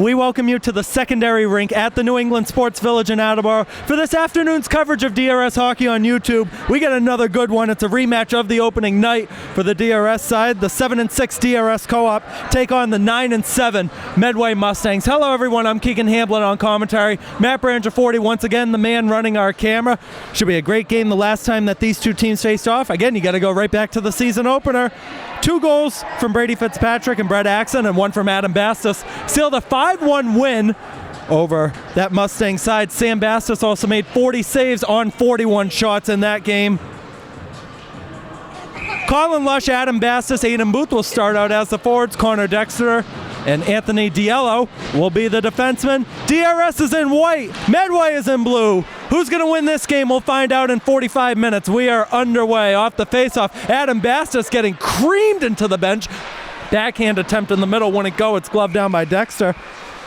we welcome you to the secondary rink at the New England Sports Village in Attleboro for this afternoon's coverage of DRS hockey on YouTube. We got another good one. It's a rematch of the opening night for the DRS side. The 7-6 DRS co-op take on the 9-7 Medway Mustangs. Hello everyone, I'm Keegan Hamblin on commentary. Matt Branger40 once again, the man running our camera. Should be a great game the last time that these two teams faced off. Again, you got to go right back to the season opener. 2 goals from Brady Fitzpatrick and Brett Axon and 1 from Adam Bastos sealed a 5-1 win over that Mustang side. Sam Bastos also made 40 saves on 41 shots in that game. Colin Lush, Adam Bastos, Aiden Booth will start out as the forwards. Connor Dexter and Anthony Diello will be the defensemen. DRS is in white. Medway is in blue. Who's going to win this game? We'll find out in 45 minutes. We are underway. Off the faceoff, Adam Bastos getting creamed into the bench. Backhand attempt in the middle. Wouldn't go. It's gloved down by Dexter.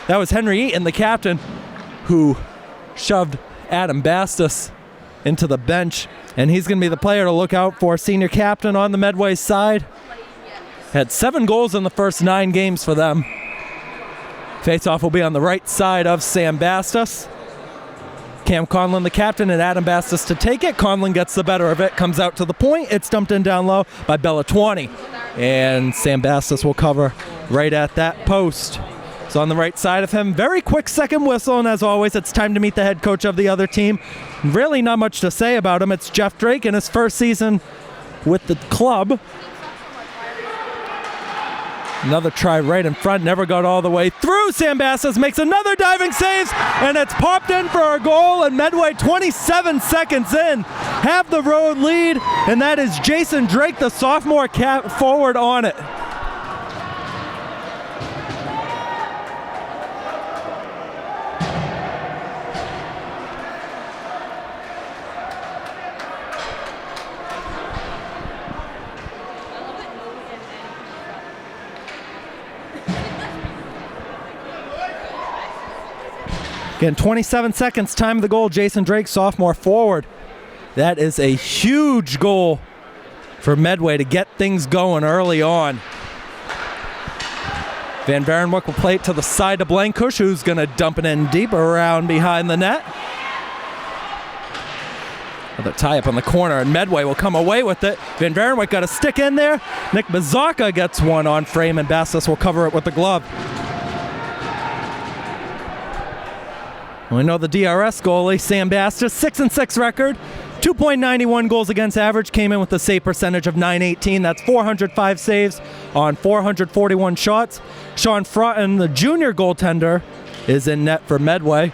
That was Henry Eaton, the captain, who shoved Adam Bastos into the bench. And he's going to be the player to look out for. Senior captain on the Medway side. Had 7 goals in the first 9 games for them. Faceoff will be on the right side of Sam Bastos. Cam Conlon, the captain, and Adam Bastos to take it. Conlon gets the better of it, comes out to the point. It's dumped in down low by Bellatwani. And Sam Bastos will cover right at that post. So on the right side of him, very quick second whistle, and as always, it's time to meet the head coach of the other team. Really not much to say about him. It's Jeff Drake in his first season with the club. Another try right in front, never got all the way through. Sam Bastos makes another diving save, and it's popped in for a goal, and Medway 27 seconds in have the road lead, and that is Jason Drake, the sophomore forward, on it. Again, 27 seconds, time of the goal. Jason Drake, sophomore forward. That is a huge goal for Medway to get things going early on. Van Varenwyk will play it to the side to Blankush, who's going to dump it in deep around behind the net. Another tie-up on the corner, and Medway will come away with it. Van Varenwyk got a stick in there. Nick Mazaka gets one on frame, and Bastos will cover it with the glove. We know the DRS goalie, Sam Bastos, 6-6 record, 2.91 goals against average, came in with a save percentage of .918. That's 405 saves on 441 shots. Sean Frotton, the junior goaltender, is in net for Medway.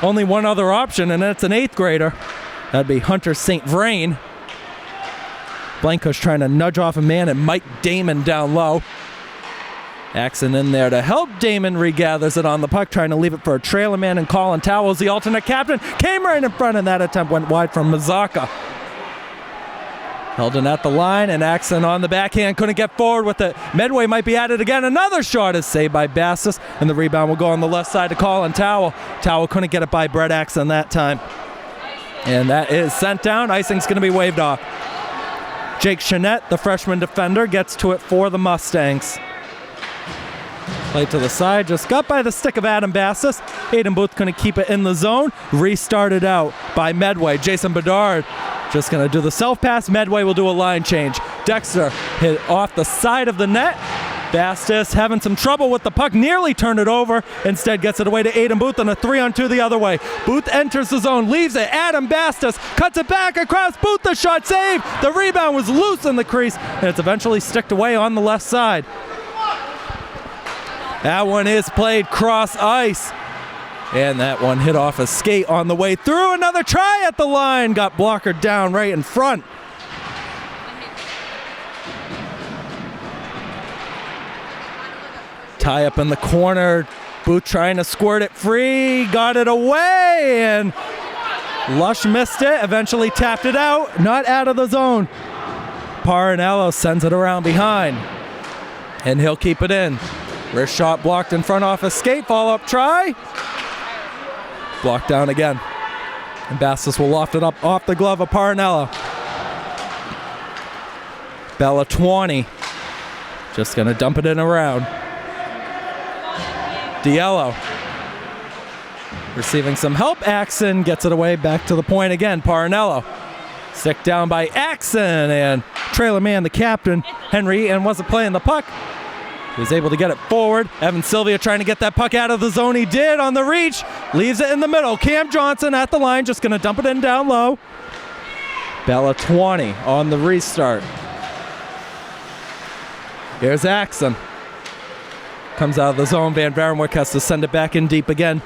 Only one other option, and it's an 8th grader. That'd be Hunter St. Vrain. Blankush trying to nudge off a man, and Mike Damon down low. Axon in there to help. Damon regathers it on the puck, trying to leave it for a trailer man, and Colin Towles, the alternate captain, came right in front, and that attempt went wide from Mazaka. Held in at the line, and Axon on the backhand couldn't get forward with it. Medway might be at it again. Another shot is saved by Bastos, and the rebound will go on the left side to Colin Towle. Towle couldn't get it by Brett Axon that time. And that is sent down. Icing's going to be waved off. Jake Chanette, the freshman defender, gets to it for the Mustangs. Play to the side, just got by the stick of Adam Bastos. Aiden Booth couldn't keep it in the zone. Restarted out by Medway. Jason Bedard just going to do the self-pass. Medway will do a line change. Dexter hit off the side of the net. Bastos having some trouble with the puck, nearly turned it over. Instead gets it away to Aiden Booth on a 3-on-2 the other way. Booth enters the zone, leaves it. Adam Bastos cuts it back across. Booth, the shot saved. The rebound was loose in the crease, and it's eventually sticked away on the left side. That one is played cross ice. And that one hit off a skate on the way through. Another try at the line. Got blocker down right in front. Tie up in the corner. Booth trying to squirt it free. Got it away. And Lush missed it. Eventually tapped it out. Not out of the zone. Parinello sends it around behind. And he'll keep it in. Wrist shot blocked in front off a skate. Follow-up try. Blocked down again. And Bastos will loft it up off the glove of Parinello. Bellatwani just going to dump it in around. DeYellow receiving some help. Axon gets it away back to the point again. Parnello. Stick down by Axon, and trailer man, the captain, Henry Eaton, wasn't playing the puck. He was able to get it forward. Evan Sylvia trying to get that puck out of the zone. He did on the reach. Leaves it in the middle. Cam Johnson at the line, just going to dump it in down low. Bella 20 on the restart. Here's Axon. Comes out of the zone. Van Varenwyk has to send it back in deep again.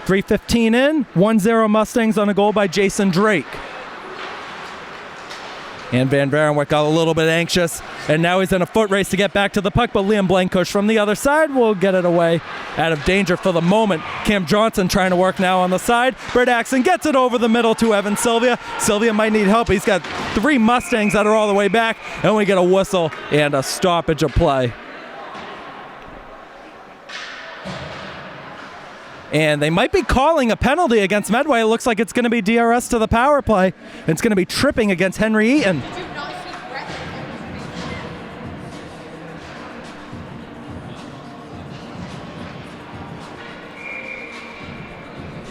3:15 in. 1-0 Mustangs on a goal by Jason Drake. And Van Varenwyk got a little bit anxious, and now he's in a foot race to get back to the puck, but Liam Blankush from the other side will get it away out of danger for the moment. Cam Johnson trying to work now on the side. Brett Axon gets it over the middle to Evan Sylvia. Sylvia might need help. He's got 3 Mustangs that are all the way back, and we get a whistle and a stoppage of play. And they might be calling a penalty against Medway. It looks like it's going to be DRS to the power play. It's going to be tripping against Henry Eaton.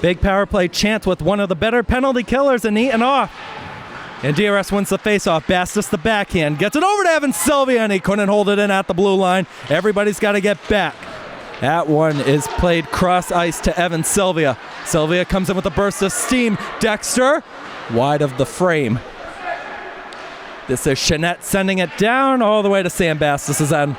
Big power play chance with one of the better penalty killers and Eaton off. And DRS wins the faceoff. Bastos the backhand. Gets it over to Evan Sylvia, and he couldn't hold it in at the blue line. Everybody's got to get back. That one is played cross ice to Evan Sylvia. Sylvia comes in with a burst of steam. Dexter, wide of the frame. This is Chanette sending it down all the way to Sam Bastos' end.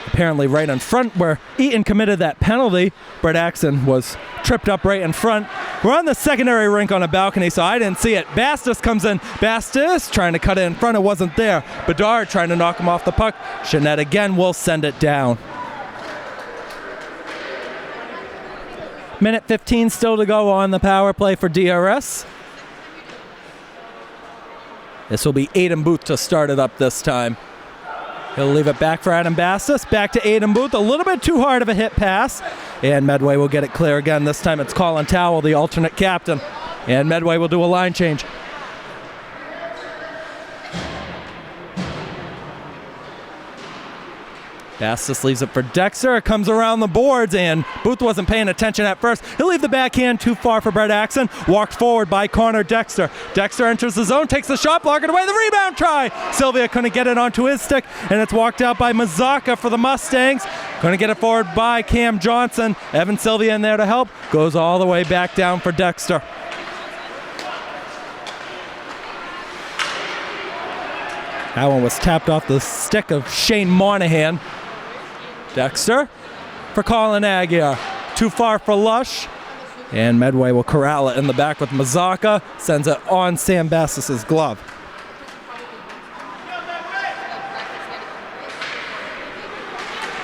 Apparently right in front where Eaton committed that penalty. Brett Axon was tripped up right in front. We're on the secondary rink on a balcony, so I didn't see it. Bastos comes in. Bastos trying to cut it in front. It wasn't there. Bedard trying to knock him off the puck. Chanette again will send it down. Minute 15 still to go on the power play for DRS. This will be Aiden Booth to start it up this time. He'll leave it back for Adam Bastos. Back to Aiden Booth. A little bit too hard of a hit pass. And Medway will get it clear again. This time it's Colin Towell, the alternate captain. And Medway will do a line change. Bastos leaves it for Dexter. It comes around the boards, and Booth wasn't paying attention at first. He'll leave the backhand too far for Brett Axon. Walked forward by Connor Dexter. Dexter enters the zone, takes the shot, blocking away the rebound try. Sylvia couldn't get it onto his stick, and it's walked out by Mazaka for the Mustangs. Couldn't get it forward by Cam Johnson. Evan Sylvia in there to help. Goes all the way back down for Dexter. That one was tapped off the stick of Shane Monahan. Dexter for Colin Aguirre. Too far for Lush. And Medway will corral it in the back with Mazaka. Sends it on Sam Bastos' glove.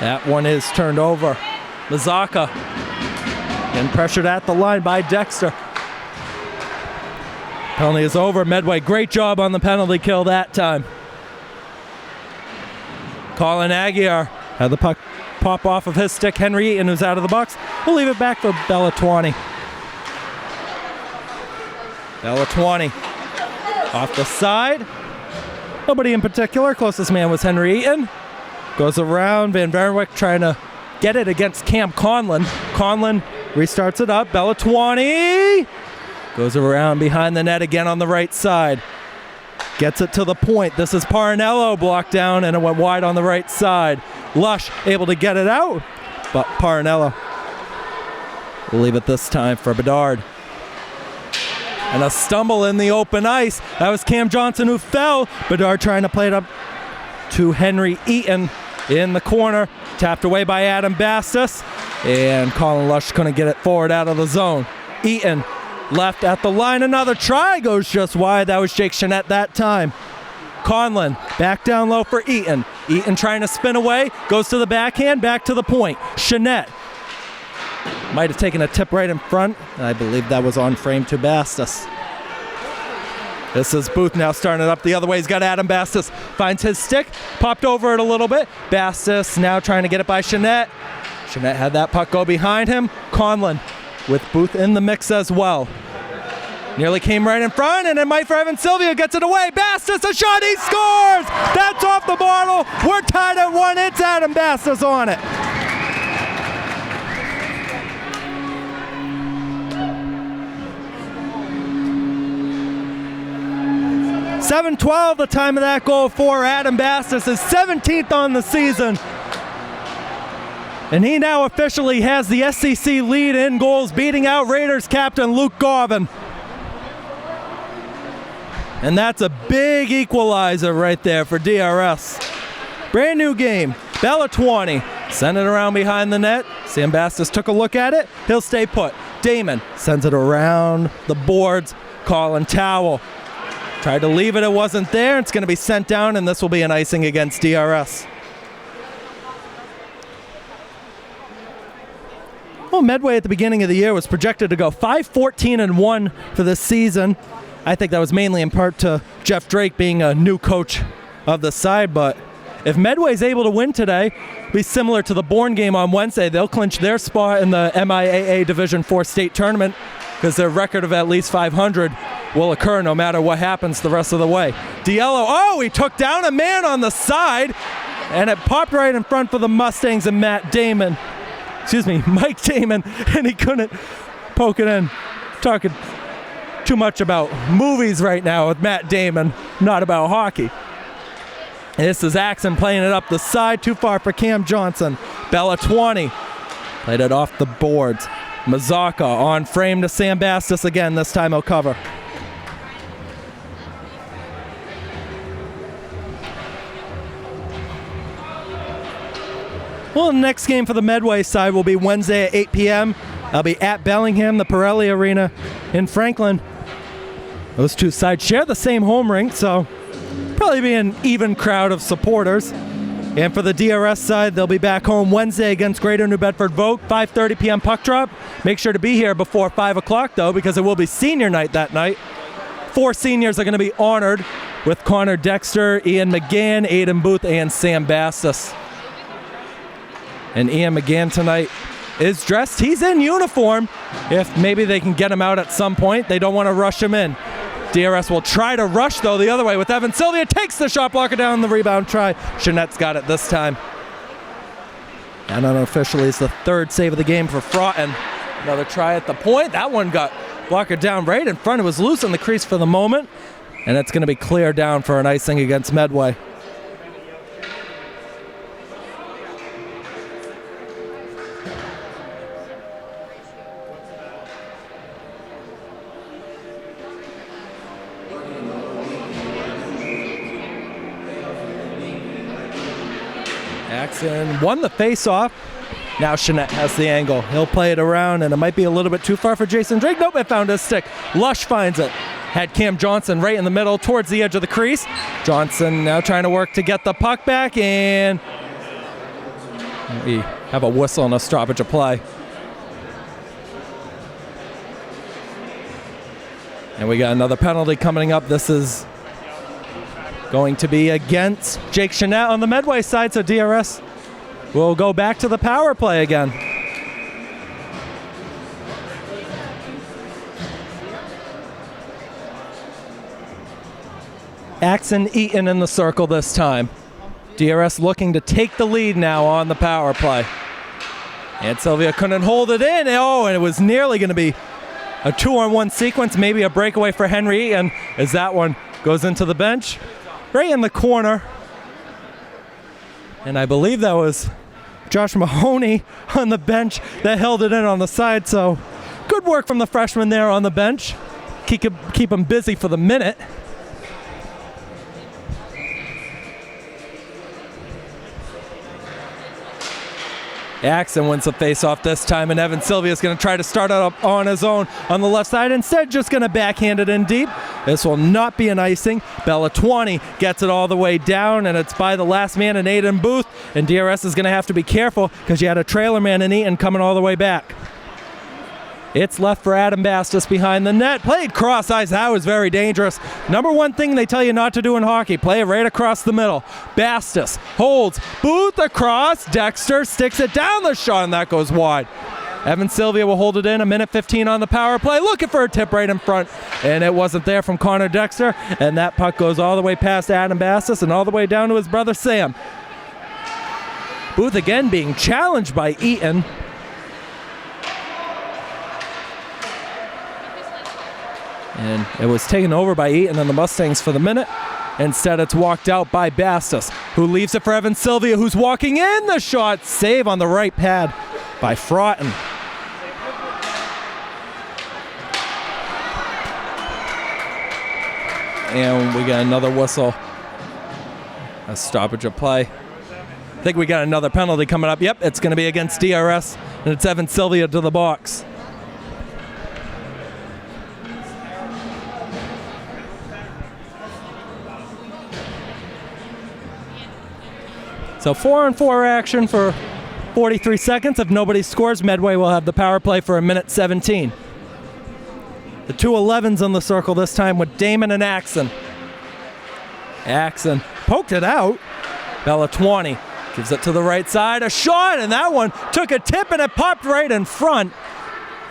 That one is turned over. Mazaka getting pressured at the line by Dexter. Penalty is over. Medway, great job on the penalty kill that time. Colin Aguirre had the puck pop off of his stick. Henry Eaton, who's out of the box, will leave it back for Bella 20. Bella 20 off the side. Nobody in particular. Closest man was Henry Eaton. Goes around. Van Varenwyk trying to get it against Cam Conlon. Conlon restarts it up. Bella 20. Goes around behind the net again on the right side. Gets it to the point. This is Parnello blocked down, and it went wide on the right side. Lush able to get it out, but Parnello will leave it this time for Bedard. And a stumble in the open ice. That was Cam Johnson who fell. Bedard trying to play it up to Henry Eaton in the corner. Tapped away by Adam Bastos, and Colin Lush couldn't get it forward out of the zone. Eaton left at the line. Another try goes just wide. That was Jake Chanette that time. Conlon back down low for Eaton. Eaton trying to spin away. Goes to the backhand. Back to the point. Chanette might have taken a tip right in front. And I believe that was on frame to Bastos. This is Booth now starting it up the other way. He's got Adam Bastos. Finds his stick. Popped over it a little bit. Bastos now trying to get it by Chanette. Chanette had that puck go behind him. Conlon with Booth in the mix as well. Nearly came right in front, and it might for Evan Sylvia. Gets it away. Bastos, a shot, he scores! That's off the bottle. We're tied at 1. It's Adam Bastos on it. .712 the time of that goal for Adam Bastos, his 17th on the season. And he now officially has the SEC lead in goals, beating out Raiders captain Luke Garvin. And that's a big equalizer right there for DRS. Brand new game. Bella 20. Send it around behind the net. Sam Bastos took a look at it. He'll stay put. Damon sends it around the boards. Colin Towell tried to leave it. It wasn't there. It's going to be sent down, and this will be an icing against DRS. Well, Medway at the beginning of the year was projected to go 5-14-1 for this season. I think that was mainly in part to Jeff Drake being a new coach of the side, but if Medway's able to win today, be similar to the Bourne game on Wednesday, they'll clinch their spot in the MIAA Division 4 state tournament because their record of at least 500 will occur no matter what happens the rest of the way. Diello, he took down a man on the side, and it popped right in front for the Mustangs and Mike Damon, and he couldn't poke it in. Talking too much about movies right now with Matt Damon, not about hockey. This is Axon playing it up the side, too far for Cam Johnson. Bella 20, played it off the boards. Mazaka on frame to Sam Bastos again, this time he'll cover. Well, the next game for the Medway side will be Wednesday at 8 p.m. I'll be at Bellingham, the Pirelli Arena in Franklin. Those two sides share the same home rink, so probably be an even crowd of supporters. And for the DRS side, they'll be back home Wednesday against Greater New Bedford Vogue, 5:30 p.m. puck drop. Make sure to be here before 5 o'clock, though, because it will be senior night that night. 4 seniors are going to be honored with Connor Dexter, Ian McGann, Aiden Booth, and Sam Bastos. And Ian McGann tonight is dressed. He's in uniform. If maybe they can get him out at some point, they don't want to rush him in. DRS will try to rush, though, the other way with Evan Sylvia. Takes the shot blocker down, the rebound try. Jeanette's got it this time. And unofficially, it's the third save of the game for Fraughton. Another try at the point. That one got blocker down right in front. It was loose in the crease for the moment. And it's going to be clear down for an icing against Medway. Axon won the face-off. Now Jeanette has the angle. He'll play it around, and it might be a little bit too far for Jason Drake. Nope, it found his stick. Lush finds it. Had Cam Johnson right in the middle towards the edge of the crease. Johnson now trying to work to get the puck back, and we have a whistle and a stoppage of play. And we got another penalty coming up. This is going to be against Jake Jeanette on the Medway side, so DRS will go back to the power play again. Axon Eaton in the circle this time. DRS looking to take the lead now on the power play. And Sylvia couldn't hold it in. Oh, and it was nearly going to be a 2-on-1 sequence, maybe a breakaway for Henry Eaton as that one goes into the bench. Right in the corner. And I believe that was Josh Mahoney on the bench that held it in on the side. So good work from the freshman there on the bench. Keep him busy for the minute. Axon wins the face-off this time, and Evan Sylvia is going to try to start up on his own on the left side. Instead, just going to backhand it in deep. This will not be an icing. Bella 20 gets it all the way down, and it's by the last man in Aiden Booth. And DRS is going to have to be careful because you had a trailer man in Eaton coming all the way back. It's left for Adam Bastos behind the net. Played cross ice. That was very dangerous. Number one thing they tell you not to do in hockey, play it right across the middle. Bastos holds. Booth across. Dexter sticks it down the shot, and that goes wide. Evan Sylvia will hold it in. 1:15 on the power play. Looking for a tip right in front. And it wasn't there from Connor Dexter. And that puck goes all the way past Adam Bassis and all the way down to his brother Sam. Booth again being challenged by Eaton. And it was taken over by Eaton and the Mustangs for the minute. Instead, it's walked out by Bastos, who leaves it for Evan Sylvia, who's walking in. The shot save on the right pad by Fraughton. And we got another whistle. A stoppage of play. I think we got another penalty coming up. Yep, it's going to be against DRS, and it's Evan Sylvia to the box. So 4-on-4 action for 43 seconds. If nobody scores, Medway will have the power play for 1:17. The two 11s on the circle this time with Damon and Axon. Axon poked it out. Bellatwani gives it to the right side. A shot, and that one took a tip and it popped right in front.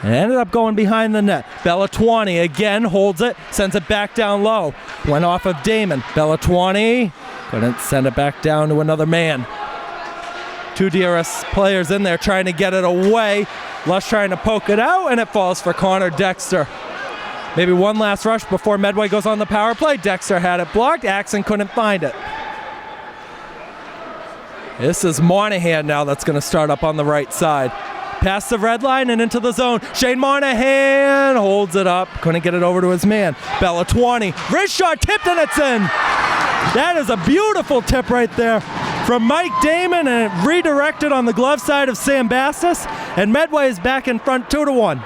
And ended up going behind the net. Bellatwani again holds it, sends it back down low. Went off of Damon. Bellatwani couldn't send it back down to another man. Two DRS players in there trying to get it away. Lush trying to poke it out, and it falls for Connor Dexter. Maybe one last rush before Medway goes on the power play. Dexter had it blocked. Axon couldn't find it. This is Monahan now that's going to start up on the right side. Past the red line and into the zone. Shane Monahan holds it up. Couldn't get it over to his man. Bellatwani. Wrist shot tipped, and it's in. That is a beautiful tip right there from Mike Damon, and it redirected on the glove side of Sam Bastos, and Medway is back in front 2-1.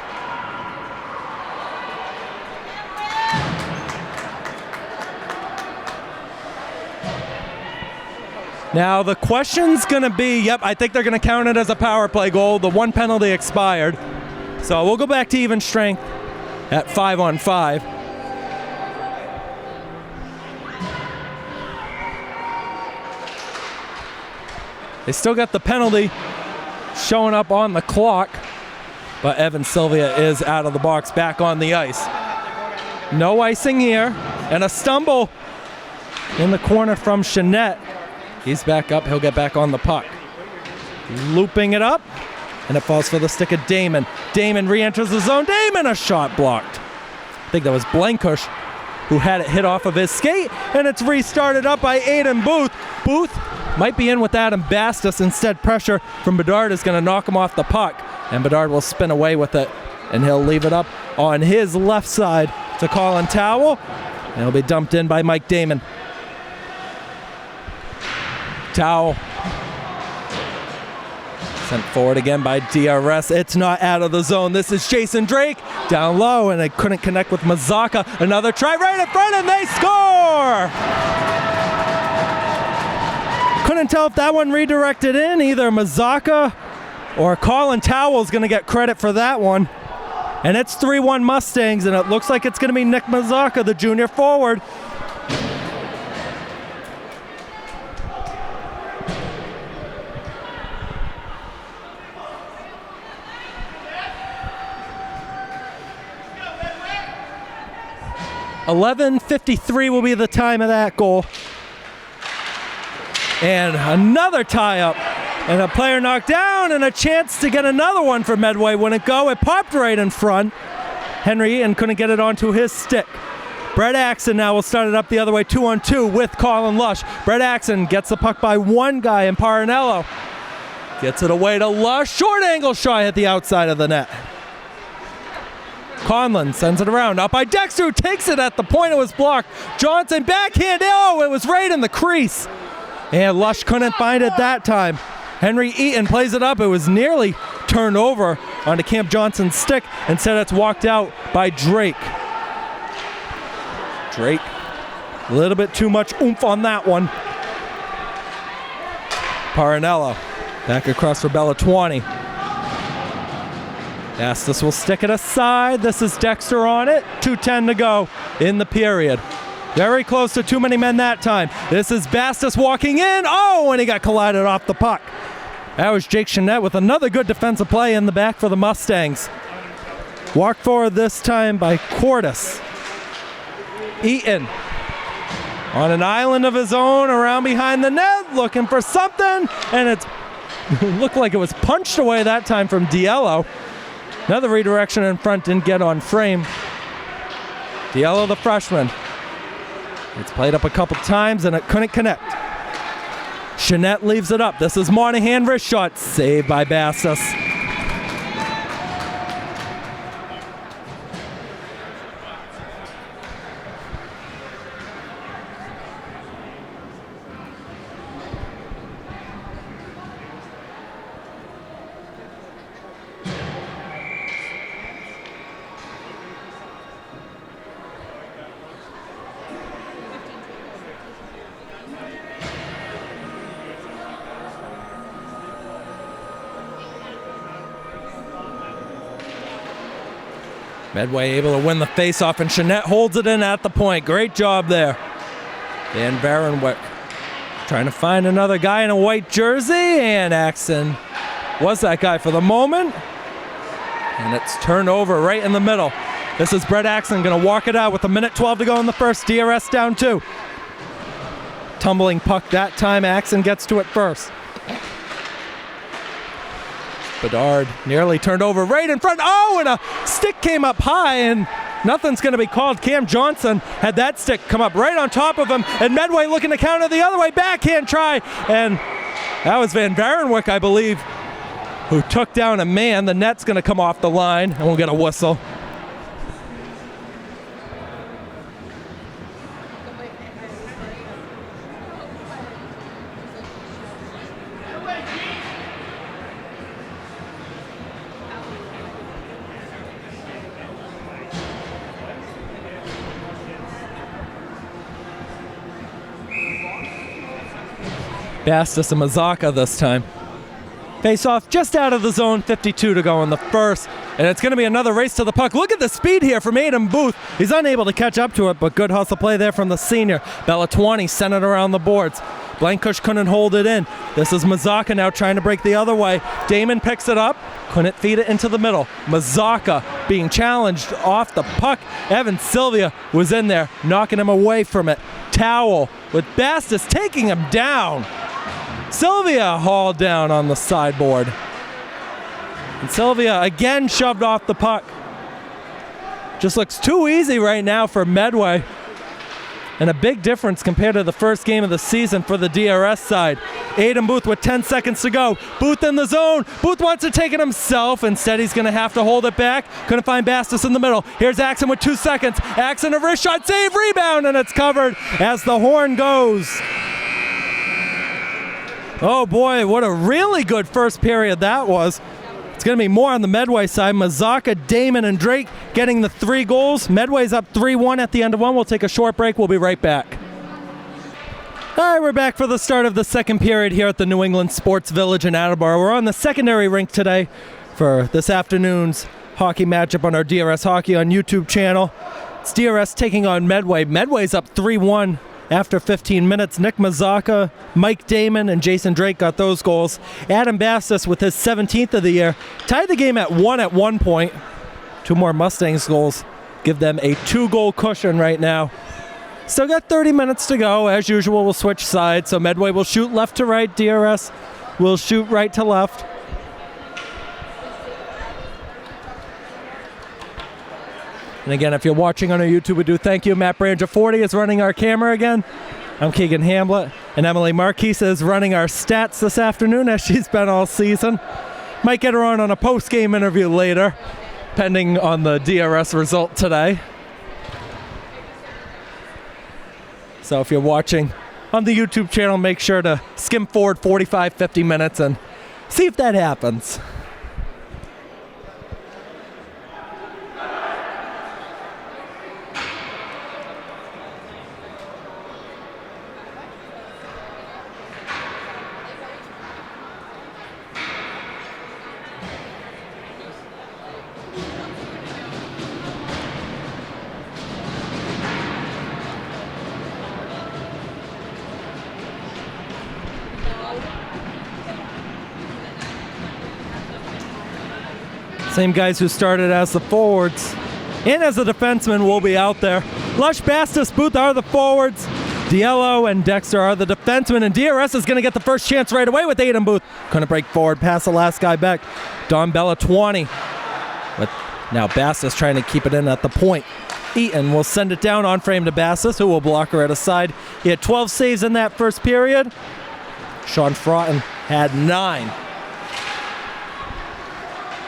Now the question's going to be, yep, I think they're going to count it as a power play goal. The one penalty expired. So we'll go back to even strength at 5-on-5. They still got the penalty showing up on the clock, but Evan Sylvia is out of the box, back on the ice. No icing here, and a stumble in the corner from Chanette. He's back up, he'll get back on the puck. Looping it up, and it falls for the stick of Damon. Damon re-enters the zone. Damon, a shot blocked. I think that was Blankush who had it hit off of his skate, and it's restarted up by Aiden Booth. Booth might be in with Adam Bastos. Instead, pressure from Bedard is going to knock him off the puck, and Bedard will spin away with it, and he'll leave it up on his left side to Colin Towell, and it'll be dumped in by Mike Damon. Towell sent forward again by DRS. It's not out of the zone. This is Jason Drake down low, and it couldn't connect with Mazaka. Another try right in front, and they score! Couldn't tell if that one redirected in. Either Mazaka or Colin Towell's going to get credit for that one. And it's 3-1 Mustangs, and it looks like it's going to be Nick Mazaka, the junior forward. .11:53 will be the time of that goal. And another tie-up. And a player knocked down, and a chance to get another one for Medway. Wouldn't go. It popped right in front. Henry and couldn't get it onto his stick. Brett Axon now will start it up the other way, 2-on-2 with Colin Lush. Brett Axon gets the puck by one guy in Parinello. Gets it away to Lush. Short angle shot at the outside of the net. Conlon sends it around. Up by Dexter, who takes it at the point it was blocked. Johnson backhand. Oh, it was right in the crease. And Lush couldn't find it that time. Henry Eaton plays it up. It was nearly turned over onto Camp Johnson's stick. Instead, it's walked out by Drake. Drake, a little bit too much oomph on that one. Parinello back across for Bellatwani. Bastos will stick it aside. This is Dexter on it. 2:10 to go in the period. Very close to too many men that time. This is Bastos walking in. Oh, and he got collided off the puck. That was Jake Jeanette with another good defensive play in the back for the Mustangs. Walk forward this time by Cordes. Eaton on an island of his own around behind the net, looking for something, and it looked like it was punched away that time from Diallo. Another redirection in front, didn't get on frame. Diallo, the freshman. It's played up a couple times and it couldn't connect. Jeanette leaves it up. This is Monahan, wrist shot, saved by Bastos. Medway able to win the faceoff, and Jeanette holds it in at the point. Great job there. Van Varenwyk trying to find another guy in a white jersey, and Axon was that guy for the moment. And it's turned over right in the middle. This is Brett Axon going to walk it out with 1:12 to go in the first. DRS down 2. Tumbling puck that time. Axon gets to it first. Bedard nearly turned over right in front. Oh, and a stick came up high, and nothing's going to be called. Cam Johnson had that stick come up right on top of him, and Medway looking to counter the other way. Backhand try, and that was Van Varenwyk, I believe, who took down a man. The net's going to come off the line, and we'll get a whistle. Bastos and Mazaka this time. Face off just out of the zone, 52 to go in the first. And it's going to be another race to the puck. Look at the speed here from Aiden Booth. He's unable to catch up to it, but good hustle play there from the senior. Bellatuani sent it around the boards. Blankush couldn't hold it in. This is Mazaka now trying to break the other way. Damon picks it up, couldn't feed it into the middle. Mazaka being challenged off the puck. Evan Sylvia was in there, knocking him away from it. Towel with Bastos taking him down. Sylvia hauled down on the sideboard. And Sylvia again shoved off the puck. Just looks too easy right now for Medway. And a big difference compared to the first game of the season for the DRS side. Aiden Booth with 10 seconds to go. Booth in the zone. Booth wants to take it himself. Instead, he's going to have to hold it back. Couldn't find Bastos in the middle. Here's Axon with 2 seconds. Axon a wrist shot, save, rebound, and it's covered as the horn goes. Oh boy, what a really good first period that was. It's going to be more on the Medway side. Mazaka, Damon, and Drake getting the 3 goals. Medway's up 3-1 at the end of 1. We'll take a short break. We'll be right back. All right, we're back for the start of the second period here at the New England Sports Village in Attleboro. We're on the secondary rink today for this afternoon's hockey matchup on our DRS Hockey on YouTube channel. It's DRS taking on Medway. Medway's up 3-1. After 15 minutes, Nick Mazaka, Mike Damon, and Jason Drake got those goals. Adam Bastos with his 17th of the year tied the game at 1 at one point. 2 more Mustangs goals give them a 2-goal cushion right now. Still got 30 minutes to go. As usual, we'll switch sides. So Medway will shoot left to right. DRS will shoot right to left. And again, if you're watching on our YouTube, we do thank you. Matt Branger 40 is running our camera again. I'm Keegan Hamblett, and Emily Marquise is running our stats this afternoon, as she's been all season. Might get her on a post-game interview later, pending on the DRS result today. So if you're watching on the YouTube channel, make sure to skim forward 45, 50 minutes and see if that happens. Same guys who started as the forwards and as the defensemen will be out there. Lush, Bastos, Booth are the forwards. Diello and Dexter are the defensemen, and DRS is going to get the first chance right away with Aiden Booth. Couldn't break forward, pass the last guy back. Don Bella 20. But now Bastos trying to keep it in at the point. Eaton will send it down on frame to Bastos, who will block her at a side. He had 12 saves in that first period. Sean Fraughton had 9.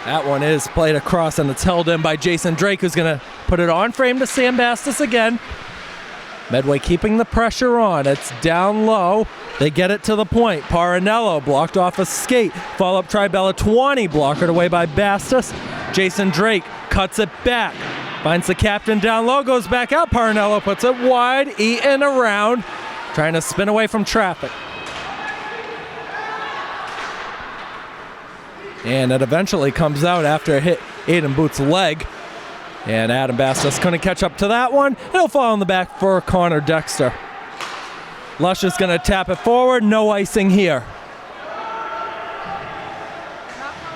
That one is played across, and it's held in by Jason Drake, who's going to put it on frame to Sam Bastos again. Medway keeping the pressure on. It's down low. They get it to the point. Parinello blocked off a skate. Follow-up try, Bella 20, blockered away by Bastos. Jason Drake cuts it back. Finds the captain down low, goes back out. Parinello puts it wide. Eaton around, trying to spin away from traffic. And it eventually comes out after it hit Aiden Booth's leg. And Adam Bastos couldn't catch up to that one. It'll fall on the back for Connor Dexter. Lush is going to tap it forward. No icing here.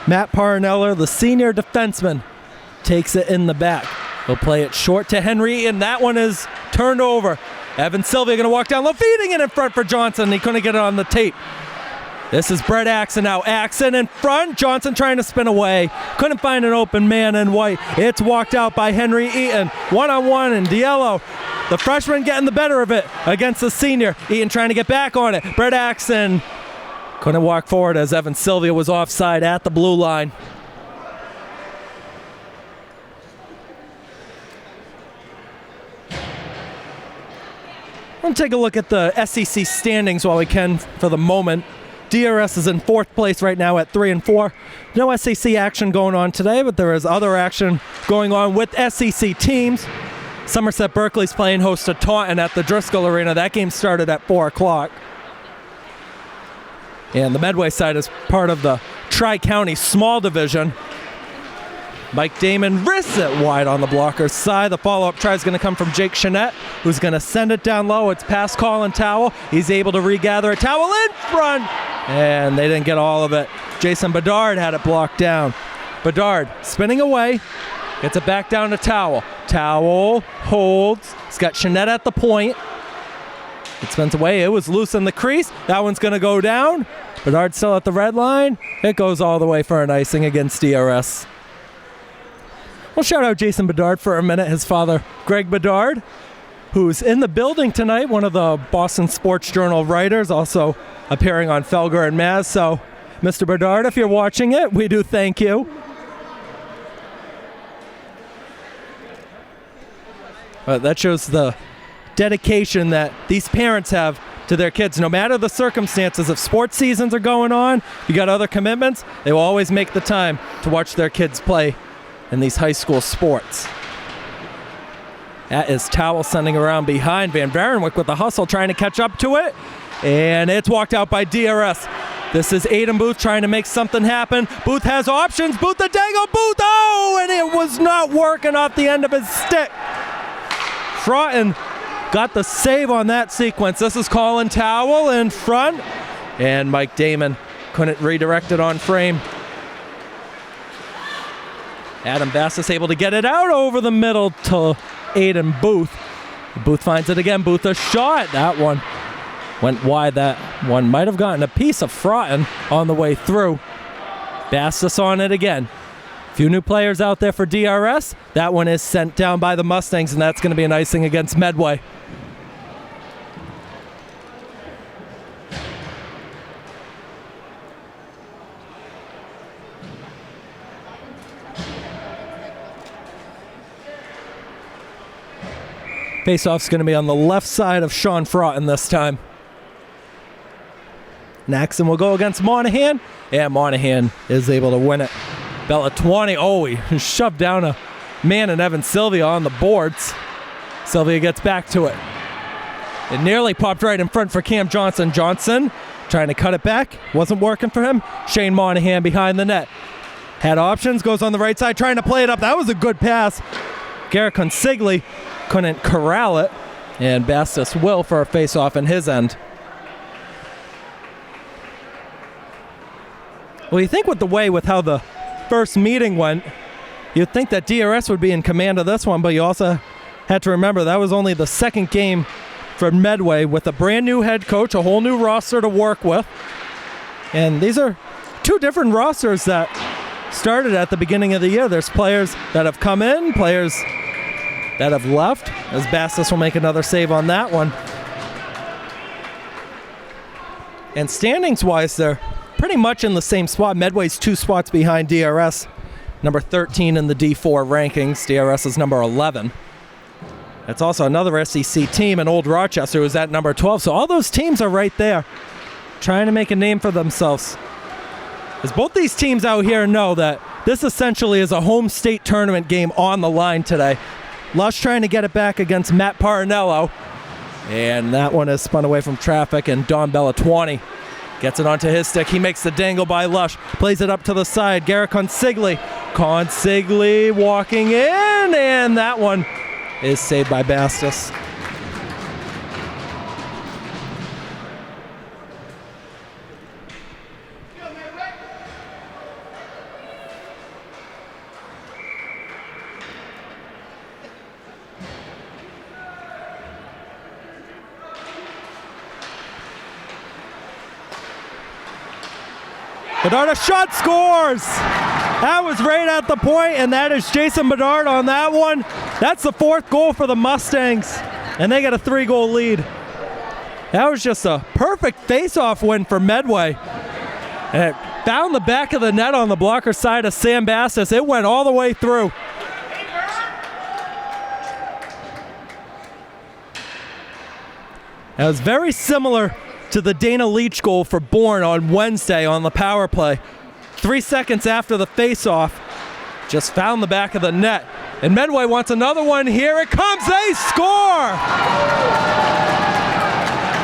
Matt Parinello, the senior defenseman, takes it in the back. He'll play it short to Henry, and that one is turned over. Evan Sylvia going to walk down low, feeding it in front for Johnson. He couldn't get it on the tape. This is Brett Axon now. Axon in front. Johnson trying to spin away. Couldn't find an open man in white. It's walked out by Henry Eaton. One-on-one, and Diello, the freshman, getting the better of it against the senior. Eaton trying to get back on it. Brett Axon couldn't walk forward as Evan Sylvia was offside at the blue line. We'll take a look at the SEC standings while we can for the moment. DRS is in 4th place right now at 3-4. No SEC action going on today, but there is other action going on with SEC teams. Somerset Berkeley's playing host to Taunton at the Driscoll Arena. That game started at 4 o'clock. And the Medway side is part of the Tri-County Small Division. Mike Damon wrists it wide on the blocker's side. The follow-up try is going to come from Jake Chenette, who's going to send it down low. It's past Colin Towell. He's able to regather it. Towell in front, and they didn't get all of it. Jason Bedard had it blocked down. Bedard spinning away. Gets it back down to Towell. Towell holds. He's got Chenette at the point. It spins away. It was loose in the crease. That one's going to go down. Bedard still at the red line. It goes all the way for an icing against DRS. We'll shout out Jason Bedard for a minute. His father, Greg Bedard, who's in the building tonight, one of the Boston Sports Journal writers, also appearing on Felger and Maz. So, Mr. Bedard, if you're watching it, we do thank you. That shows the dedication that these parents have to their kids. No matter the circumstances, if sports seasons are going on, you got other commitments, they will always make the time to watch their kids play in these high school sports. That is Towell sending around behind. Van Varenwyk with the hustle, trying to catch up to it. And it's walked out by DRS. This is Aiden Booth trying to make something happen. Booth has options. Booth the dangle. Booth, oh! And it was not working off the end of his stick. Fraughton got the save on that sequence. This is Colin Towell in front. And Mike Damon couldn't redirect it on frame. Adam Bastos able to get it out over the middle to Aiden Booth. Booth finds it again. Booth a shot. That one went wide. That one might have gotten a piece of Fraughton on the way through. Bastos on it again. A few new players out there for DRS. That one is sent down by the Mustangs, and that's going to be an icing against Medway. Faceoff's going to be on the left side of Sean Fraughton this time. Naxon will go against Monahan, and Monahan is able to win it. Bella 20. Oh, he shoved down a man and Evan Sylvia on the boards. Sylvia gets back to it. It nearly popped right in front for Cam Johnson. Johnson trying to cut it back. Wasn't working for him. Shane Monahan behind the net. Had options, goes on the right side, trying to play it up. That was a good pass. Garrett Consigli couldn't corral it, and Bastos will for a face-off in his end. Well, you think with how the first meeting went, You'd think that DRS would be in command of this one, but you also had to remember that was only the second game for Medway with a brand new head coach, a whole new roster to work with. And these are two different rosters that started at the beginning of the year. There's players that have come in, players that have left, as Bastos will make another save on that one. And standings-wise, they're pretty much in the same spot. Medway's 2 spots behind DRS, number 13 in the D4 rankings. DRS is number 11. That's also another SEC team, and Old Rochester, who's at number 12. So all those teams are right there, trying to make a name for themselves. As both these teams out here know that this essentially is a home state tournament game on the line today. Lush trying to get it back against Matt Parinello. And that one is spun away from traffic, and Don Bellatwani gets it onto his stick. He makes the dangle by Lush, plays it up to the side. Garrett Consigli. Consigli walking in, and that one is saved by Bastos. Bedard, a shot, scores! That was right at the point, and that is Jason Bedard on that one. That's the 4th goal for the Mustangs, and they got a 3-goal lead. That was just a perfect face-off win for Medway. And it found the back of the net on the blocker side of Sam Bastos. It went all the way through. That was very similar to the Dana Leach goal for Bourne on Wednesday on the power play. 3 seconds after the face-off, just found the back of the net. And Medway wants another one. Here it comes. They score!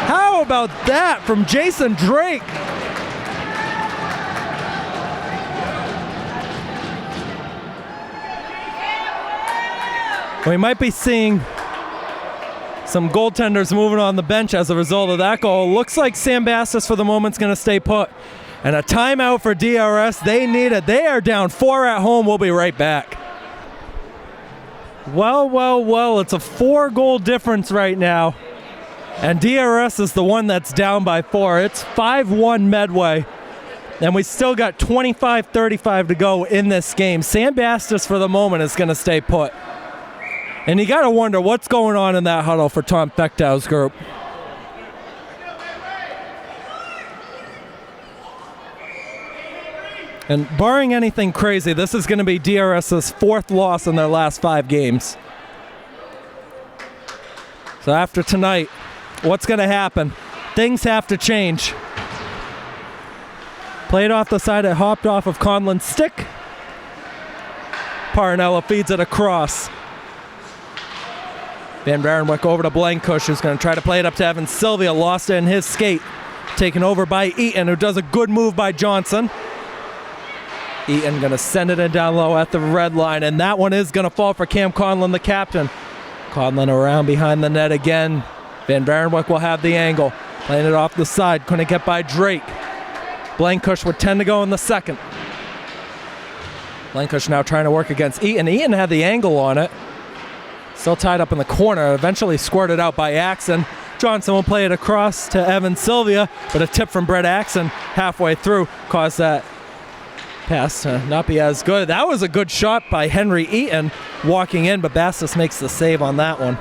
How about that from Jason Drake? We might be seeing some goaltenders moving on the bench as a result of that goal. Looks like Sam Bastos for the moment's going to stay put. And a timeout for DRS. They need it. They are down 4 at home. We'll be right back. Well, it's a 4-goal difference right now. And DRS is the one that's down by 4. It's 5-1 Medway. And we still got 25-35 to go in this game. Sam Bastos for the moment is going to stay put. And you got to wonder what's going on in that huddle for Tom Fechtow's group. And barring anything crazy, this is going to be DRS's 4th loss in their last 5 games. So after tonight, what's going to happen? Things have to change. Played off the side, it hopped off of Conlon's stick. Parinello feeds it across. Van Barenwick over to Blankush, who's going to try to play it up to Evan Sylvia. Lost it in his skate. Taken over by Eaton, who does a good move by Johnson. Eaton going to send it in down low at the red line, and that one is going to fall for Cam Conlon, the captain. Conlon around behind the net again. Van Barenwick will have the angle. Playing it off the side. Couldn't get by Drake. Blankush with 10 to go in the second. Blankush now trying to work against Eaton. Eaton had the angle on it. Still tied up in the corner, eventually squirted out by Axon. Johnson will play it across to Evan Sylvia, but a tip from Brett Axon halfway through caused that pass to not be as good. That was a good shot by Henry Eaton walking in, but Bastos makes the save on that one.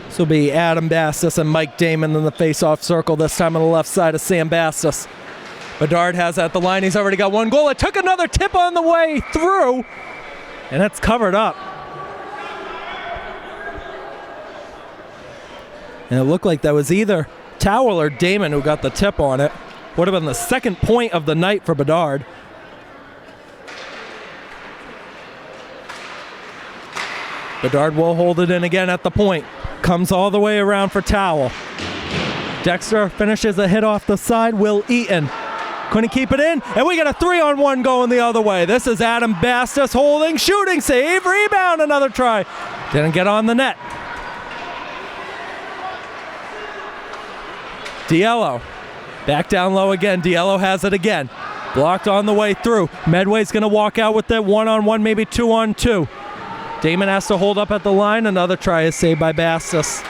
This will be Adam Bastos and Mike Damon in the face-off circle, this time on the left side of Sam Bastos. Bedard has at the line. He's already got 1 goal. It took another tip on the way through, and it's covered up. And it looked like that was either Towell or Damon who got the tip on it. Would have been the 2nd point of the night for Bedard. Bedard will hold it in again at the point. Comes all the way around for Towell. Dexter finishes a hit off the side. Will Eaton Couldn't keep it in, and we got a 3-on-1 going the other way. This is Adam Bastos holding, shooting, save, rebound, another try. Didn't get on the net. Diello, back down low again. Diello has it again. Blocked on the way through. Medway's going to walk out with that 1-on-1, maybe 2-on-2. Damon has to hold up at the line. Another try is saved by Bastos.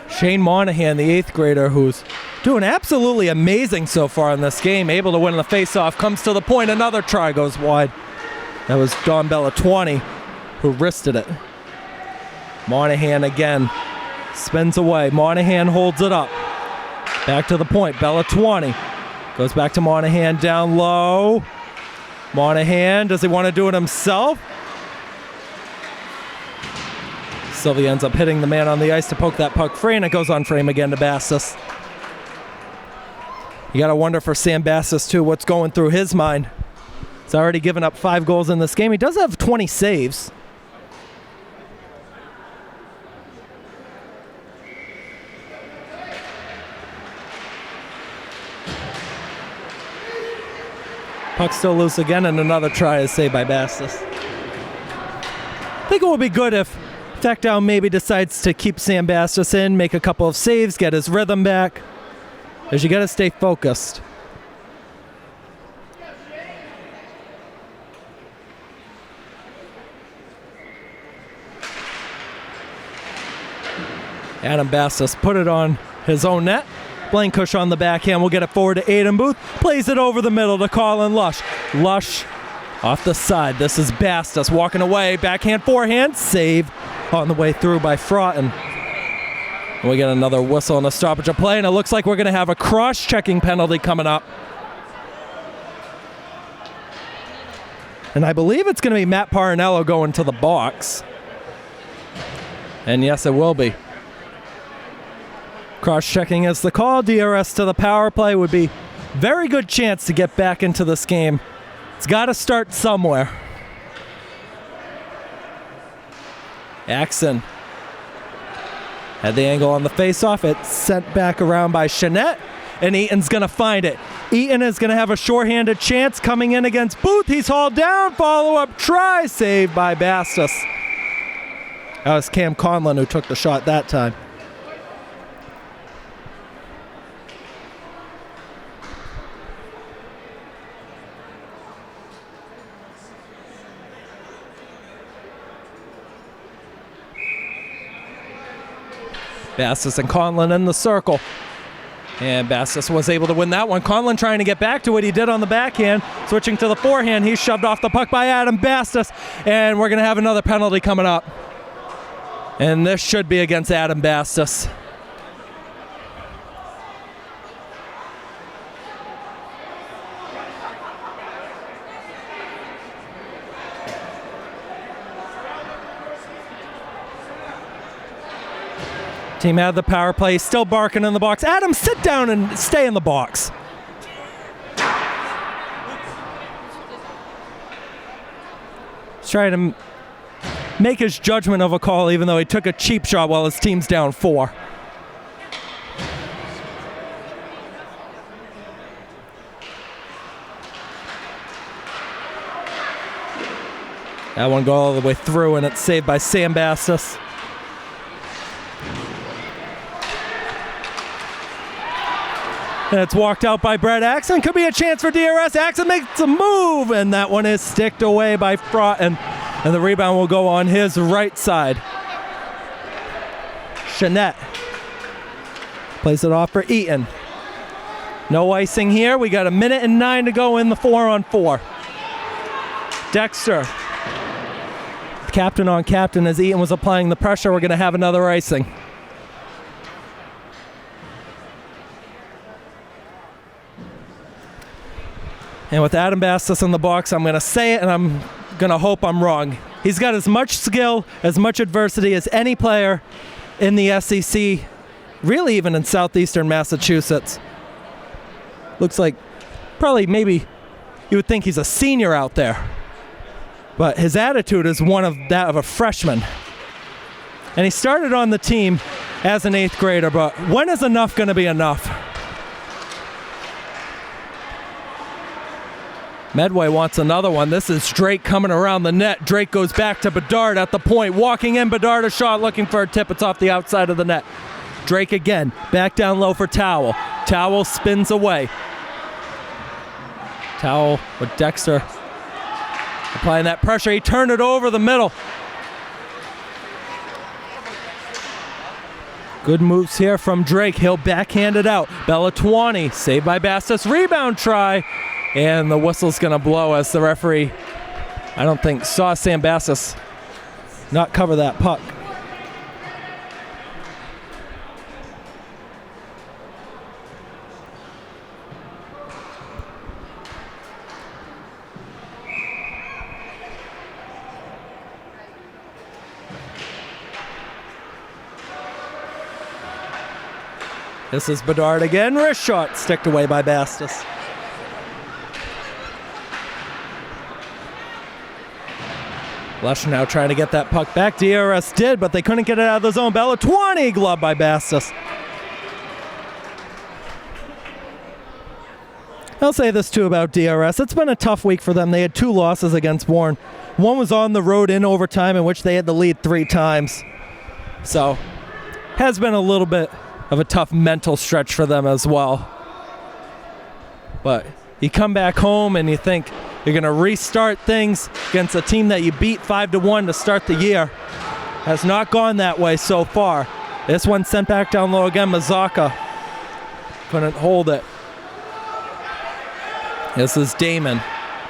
Shane Monahan, the 8th grader, who's doing absolutely amazing so far in this game, able to win the faceoff, comes to the point, another try goes wide. That was Don Bellatwani who wristed it. Monahan again spins away. Monahan holds it up. Back to the point. Bellatwani goes back to Monahan down low. Monahan, does he want to do it himself? Sylvie ends up hitting the man on the ice to poke that puck free, and it goes on frame again to Bastos. You got to wonder for Sam Bastos, too, what's going through his mind. He's already given up 5 goals in this game. He does have 20 saves. Puck still loose again, and another try is saved by Bastos. I think it would be good if Techdown maybe decides to keep Sam Bastos in, make a couple of saves, get his rhythm back, as you got to stay focused. Adam Bastos put it on his own net. Blankush on the backhand will get it forward to Aiden Booth. Plays it over the middle to Colin Lush. Lush off the side. This is Bastos walking away. Backhand, forehand. Save on the way through by Fraughton. And we get another whistle and a stoppage of play, and it looks like we're going to have a cross-checking penalty coming up. And I believe it's going to be Matt Parinello going to the box. And yes, it will be. Cross-checking is the call. DRS to the power play would be very good chance to get back into this game. It's got to start somewhere. Axon had the angle on the face-off. It's sent back around by Chanette, and Eaton's going to find it. Eaton is going to have a shorthanded chance coming in against Booth. He's hauled down. Follow-up try saved by Bastos. That was Cam Conlon who took the shot that time. Bastos and Conlon in the circle. And Bastos was able to win that one. Conlon trying to get back to it. He did on the backhand. Switching to the forehand. He's shoved off the puck by Adam Bastos. And we're going to have another penalty coming up. And this should be against Adam Bastos. Team had the power play, still barking in the box. Adam, sit down and stay in the box. He's trying to make his judgment of a call, even though he took a cheap shot while his team's down 4. That one go all the way through, and it's saved by Sam Bastos. And it's walked out by Brett Axon. Could be a chance for DRS. Axon makes a move, and that one is sticked away by Fraughton. And the rebound will go on his right side. Chanette plays it off for Eaton. No icing here. We got 1:09 to go in the 4-on-4. Dexter, captain on captain, as Eaton was applying the pressure. We're going to have another icing. And with Adam Bastos in the box, I'm going to say it, and I'm going to hope I'm wrong. He's got as much skill, as much adversity as any player in the SEC really even in southeastern Massachusetts. Looks like probably maybe you would think he's a senior out there. But his attitude is one of that of a freshman. And he started on the team as an 8th grader, but when is enough going to be enough? Medway wants another one. This is Drake coming around the net. Drake goes back to Bedard at the point. Walking in, Bedard a shot looking for a tip. It's off the outside of the net. Drake again. Back down low for Towel. Towel spins away. Towel with Dexter applying that pressure. He turned it over the middle. Good moves here from Drake. He'll backhand it out. Bellatwani saved by Bastos. Rebound try. And the whistle's going to blow as the referee, I don't think, saw Sam Bastos not cover that puck. This is Bedard again. Wrist shot sticked away by Bastos. Lush now trying to get that puck back. DRS did, but they couldn't get it out of the zone. Bellatwani glove by Bastos. I'll say this too about DRS. It's been a tough week for them. They had 2 losses against Warren. One was on the road in overtime in which they had the lead 3 times. So, has been a little bit of a tough mental stretch for them as well. But you come back home and you think you're going to restart things against a team that you beat 5-1 to start the year. Has not gone that way so far. This one sent back down low again. Mazaka couldn't hold it. This is Damon.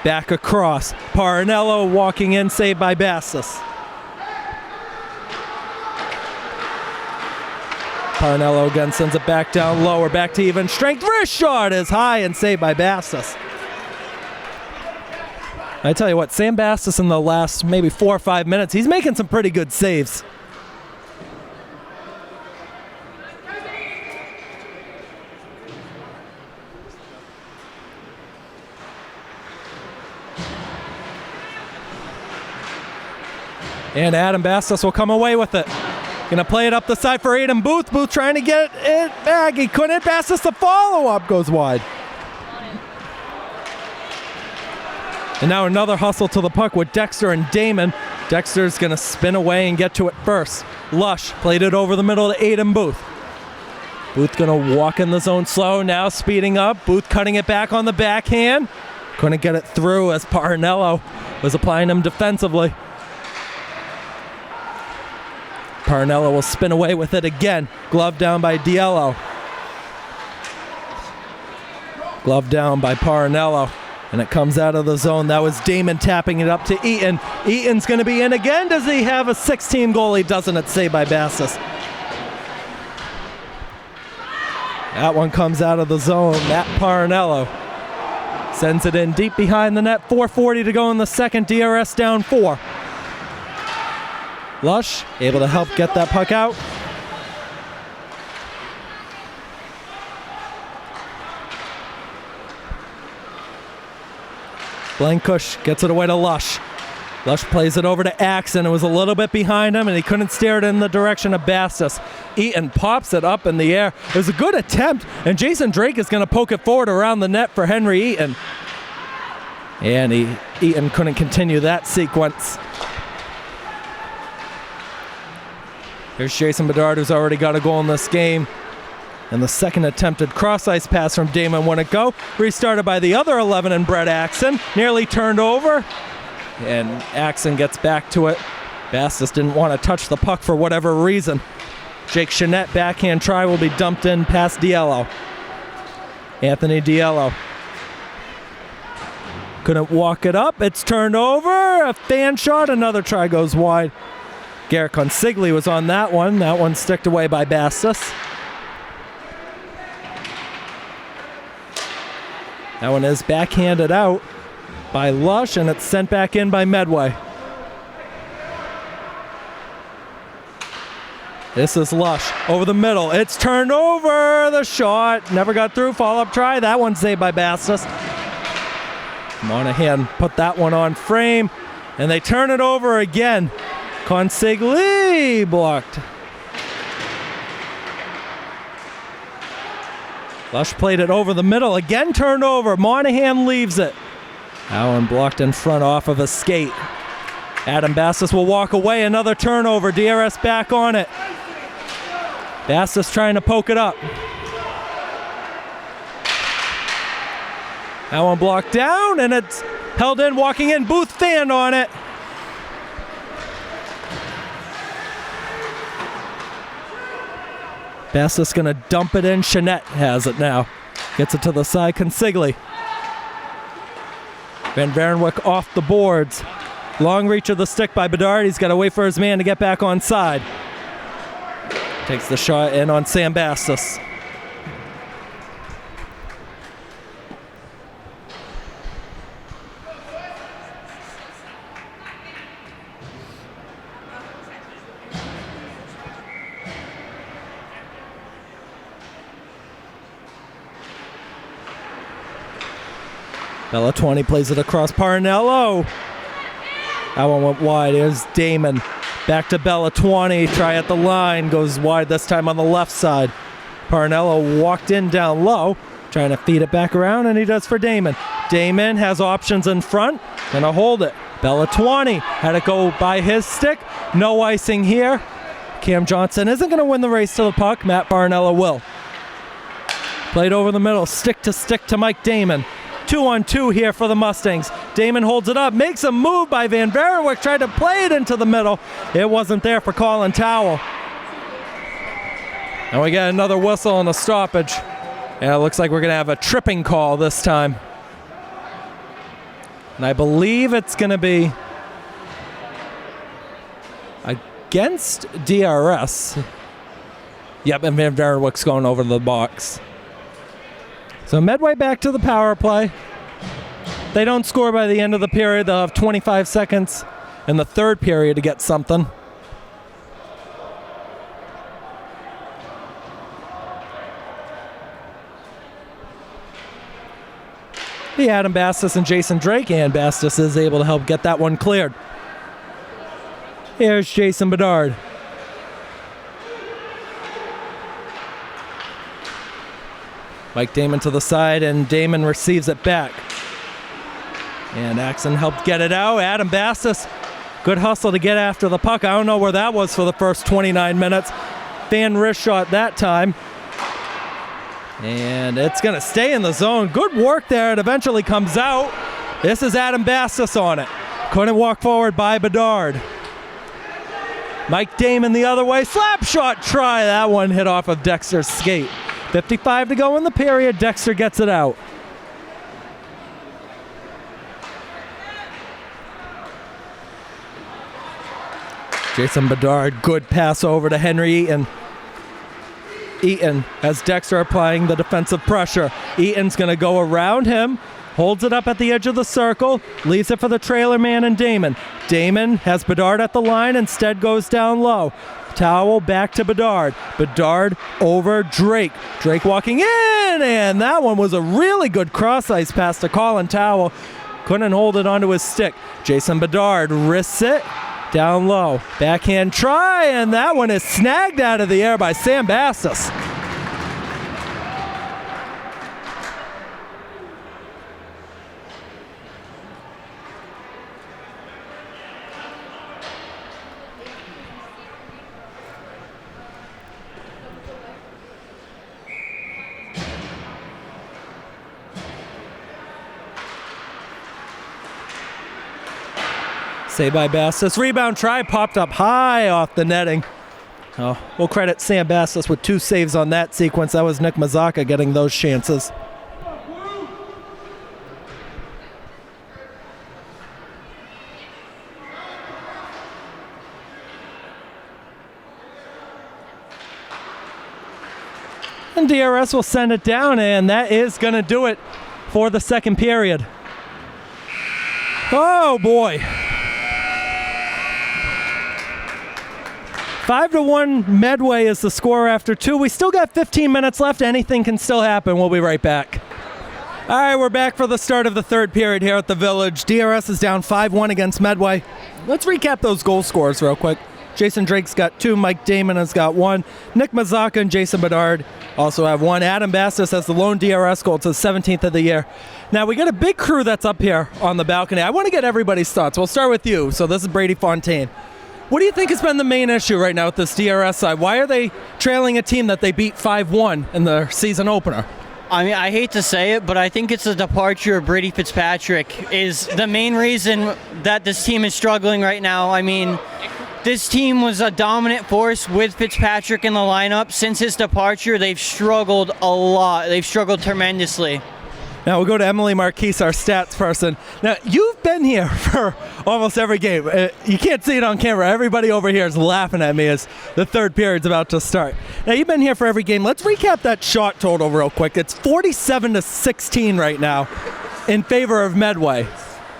Back across. Parinello walking in, saved by Bastos. Parinello again sends it back down lower. Back to even strength. Wrist shot is high and saved by Bastos. I tell you what, Sam Bastos in the last maybe 4 or 5 minutes, he's making some pretty good saves. And Adam Bastos will come away with it. Gonna play it up the side for Aiden Booth. Booth trying to get it back. He couldn't. Bastos the follow-up goes wide. And now another hustle to the puck with Dexter and Damon. Dexter's going to spin away and get to it first. Lush played it over the middle to Aiden Booth. Booth going to walk in the zone slow, now speeding up. Booth cutting it back on the backhand. Couldn't get it through as Parinello was applying him defensively. Parinello will spin away with it again. Glove down by Diello. Glove down by Parinello. And it comes out of the zone. That was Damon tapping it up to Eaton. Eaton's going to be in again. Does he have a 6-team goal? He doesn't. It's saved by Bastos. That one comes out of the zone. Matt Parinello sends it in deep behind the net. 4:40 to go in the second. DRS down 4. Lush able to help get that puck out. Blankush gets it away to Lush. Lush plays it over to Axon. It was a little bit behind him, and he couldn't steer it in the direction of Bastos. Eaton pops it up in the air. It was a good attempt, and Jason Drake is going to poke it forward around the net for Henry Eaton. And Eaton couldn't continue that sequence. Here's Jason Bedard, who's already got a goal in this game. And the second attempted cross-ice pass from Damon wouldn't go. Restarted by the other 11 and Brett Axon. Nearly turned over. And Axon gets back to it. Bastos didn't want to touch the puck for whatever reason. Jake Chanette backhand try will be dumped in past Diello. Anthony Diello. Couldn't walk it up. It's turned over. A fan shot. Another try goes wide. Garrett Consigli was on that one. That one sticked away by Bastos. That one is backhanded out by Lush, and it's sent back in by Medway. This is Lush over the middle. It's turned over. The shot never got through. Follow-up try. That one saved by Bastos. Monahan put that one on frame, and they turn it over again. Consigli blocked. Lush played it over the middle. Again turned over. Monahan leaves it. Allen blocked in front off of a skate. Adam Bastos will walk away. Another turnover. DRS back on it. Bastos trying to poke it up. That one blocked down, and it's held in, walking in. Booth fan on it. Bastos going to dump it in. Chanette has it now. Gets it to the side. Consigli. Van Varenwyk off the boards. Long reach of the stick by Bedard. He's got to wait for his man to get back on side. Takes the shot in on Sam Bastos. Bella 20 plays it across Parnello. That one went wide. Here's Damon. Back to Bella 20. Try at the line. Goes wide this time on the left side. Parnello walked in down low. Trying to feed it back around, and he does for Damon. Damon has options in front. Gonna hold it. Bella 20. Had it go by his stick. No icing here. Cam Johnson isn't going to win the race to the puck. Matt Parnello will. Played over the middle. Stick to Mike Damon. 2-on-2 here for the Mustangs. Damon holds it up, makes a move by Van Varenwyk, tried to play it into the middle. It wasn't there for Colin Towell. And we got another whistle and a stoppage. And it looks like we're going to have a tripping call this time. And I believe it's going to be against DRS. Yep, and Van Varenwyk's going over the box. So Medway back to the power play. They don't score by the end of the period. They'll have 25 seconds in the third period to get something. The Adam Bastos and Jason Drake, and Bastos is able to help get that one cleared. Here's Jason Bedard. Mike Damon to the side, and Damon receives it back. And Axon helped get it out. Adam Bastos, good hustle to get after the puck. I don't know where that was for the first 29 minutes. Fan wrist shot that time. And it's going to stay in the zone. Good work there. It eventually comes out. This is Adam Bastos on it. Couldn't walk forward by Bedard. Mike Damon the other way. Slap shot try. That one hit off of Dexter's skate. 55 to go in the period. Dexter gets it out. Jason Bedard, good pass over to Henry Eaton. Eaton has Dexter applying the defensive pressure. Eaton's going to go around him, holds it up at the edge of the circle, leaves it for the trailer man and Damon. Damon has Bedard at the line, instead goes down low. Towel back to Bedard. Bedard over Drake. Drake walking in, and that one was a really good cross-ice pass to Colin Towel. Couldn't hold it onto his stick. Jason Bedard wrists it down low. Backhand try, and that one is snagged out of the air by Sam Bastos. Saved by Bastos. Rebound try popped up high off the netting. Oh, we'll credit Sam Bastos with 2 saves on that sequence. That was Nick Mazaka getting those chances. And DRS will send it down, and that is going to do it for the second period. Oh boy. 5-1 Medway is the score after 2. We still got 15 minutes left. Anything can still happen. We'll be right back. All right, we're back for the start of the third period here at the Village. DRS is down 5-1 against Medway. Let's recap those goal scores real quick. Jason Drake's got 2. Mike Damon has got 1. Nick Mazaka and Jason Bedard also have 1. Adam Bastos has the lone DRS goal. It's his 17th of the year. Now, we got a big crew that's up here on the balcony. I want to get everybody's thoughts. We'll start with you. So this is Brady Fontaine. What do you think has been the main issue right now with this DRS side? Why are they trailing a team that they beat 5-1 in the season opener? I mean, I hate to say it, but I think it's the departure of Brady Fitzpatrick is the main reason that this team is struggling right now. I mean, this team was a dominant force with Fitzpatrick in the lineup. Since his departure, they've struggled a lot. They've struggled tremendously. Now we'll go to Emily Marquise, our stats person. Now, you've been here for almost every game. You can't see it on camera. Everybody over here is laughing at me as the third period's about to start. Now, you've been here for every game. Let's recap that shot total real quick. It's 47-16 right now in favor of Medway.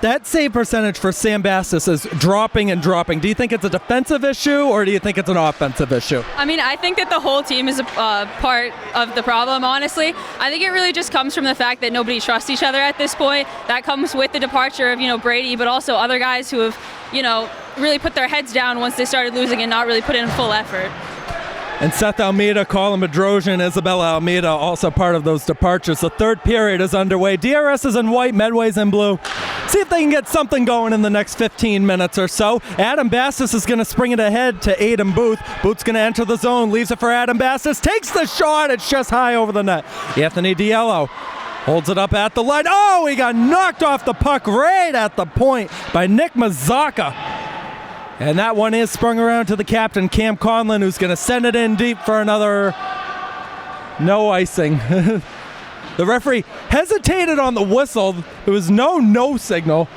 That save percentage for Sam Bastos is dropping and dropping. Do you think it's a defensive issue or do you think it's an offensive issue? I mean, I think that the whole team is a part of the problem, honestly. I think it really just comes from the fact that nobody trusts each other at this point. That comes with the departure of, Brady, but also other guys who have, really put their heads down once they started losing and not really put in full effort. And Seth Almeida, Colin Bedrosian, Isabella Almeida, also part of those departures. The third period is underway. DRS is in white, Medway's in blue. See if they can get something going in the next 15 minutes or so. Adam Bastos is going to spring it ahead to Aiden Booth. Booth's going to enter the zone, leaves it for Adam Bastos, takes the shot. It's just high over the net. Anthony Diello holds it up at the line. Oh, he got knocked off the puck right at the point by Nick Mazaka. And that one is sprung around to the captain, Cam Conlon, who's going to send it in deep for another no icing. The referee hesitated on the whistle. There was no signal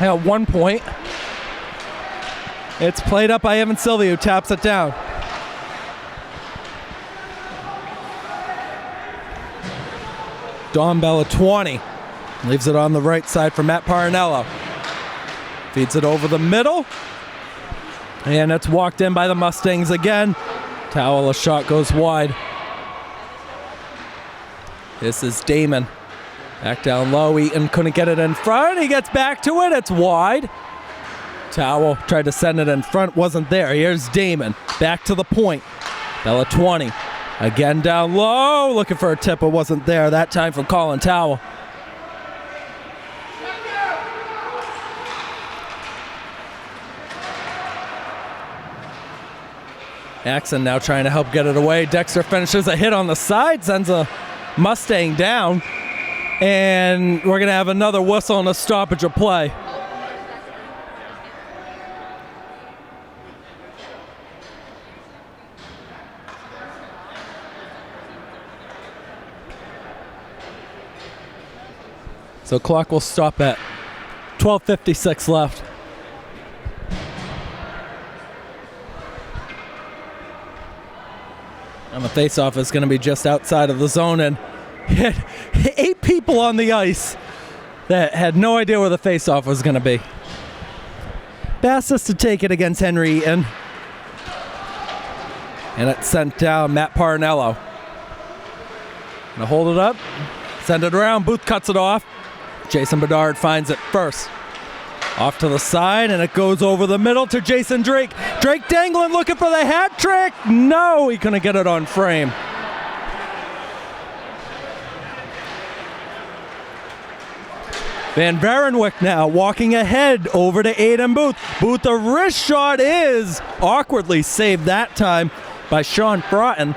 at one point. It's played up by Evan Sylvia, who taps it down. Don Bella, 20. Leaves it on the right side for Matt Parinello. Feeds it over the middle. And it's walked in by the Mustangs again. Towel, a shot goes wide. This is Damon. Back down low. Eaton couldn't get it in front. He gets back to it. It's wide. Towel tried to send it in front. Wasn't there. Here's Damon. Back to the point. Bella 20. Again down low. Looking for a tip. It wasn't there. That time from Colin Towel. Axon now trying to help get it away. Dexter finishes a hit on the side, sends a Mustang down, and we're going to have another whistle and a stoppage of play. So clock will stop at 12:56 left. And the faceoff is going to be just outside of the zone, and hit 8 people on the ice that had no idea where the faceoff was going to be. Bastos to take it against Henry Eaton. And it's sent down. Matt Parinello. Gonna hold it up, send it around. Booth cuts it off. Jason Bedard finds it first. Off to the side, and it goes over the middle to Jason Drake. Drake dangling, looking for the hat trick. No, he couldn't get it on frame. Van Varenwyk now walking ahead over to Aiden Booth. Booth, a wrist shot is awkwardly saved that time by Sean Broughton.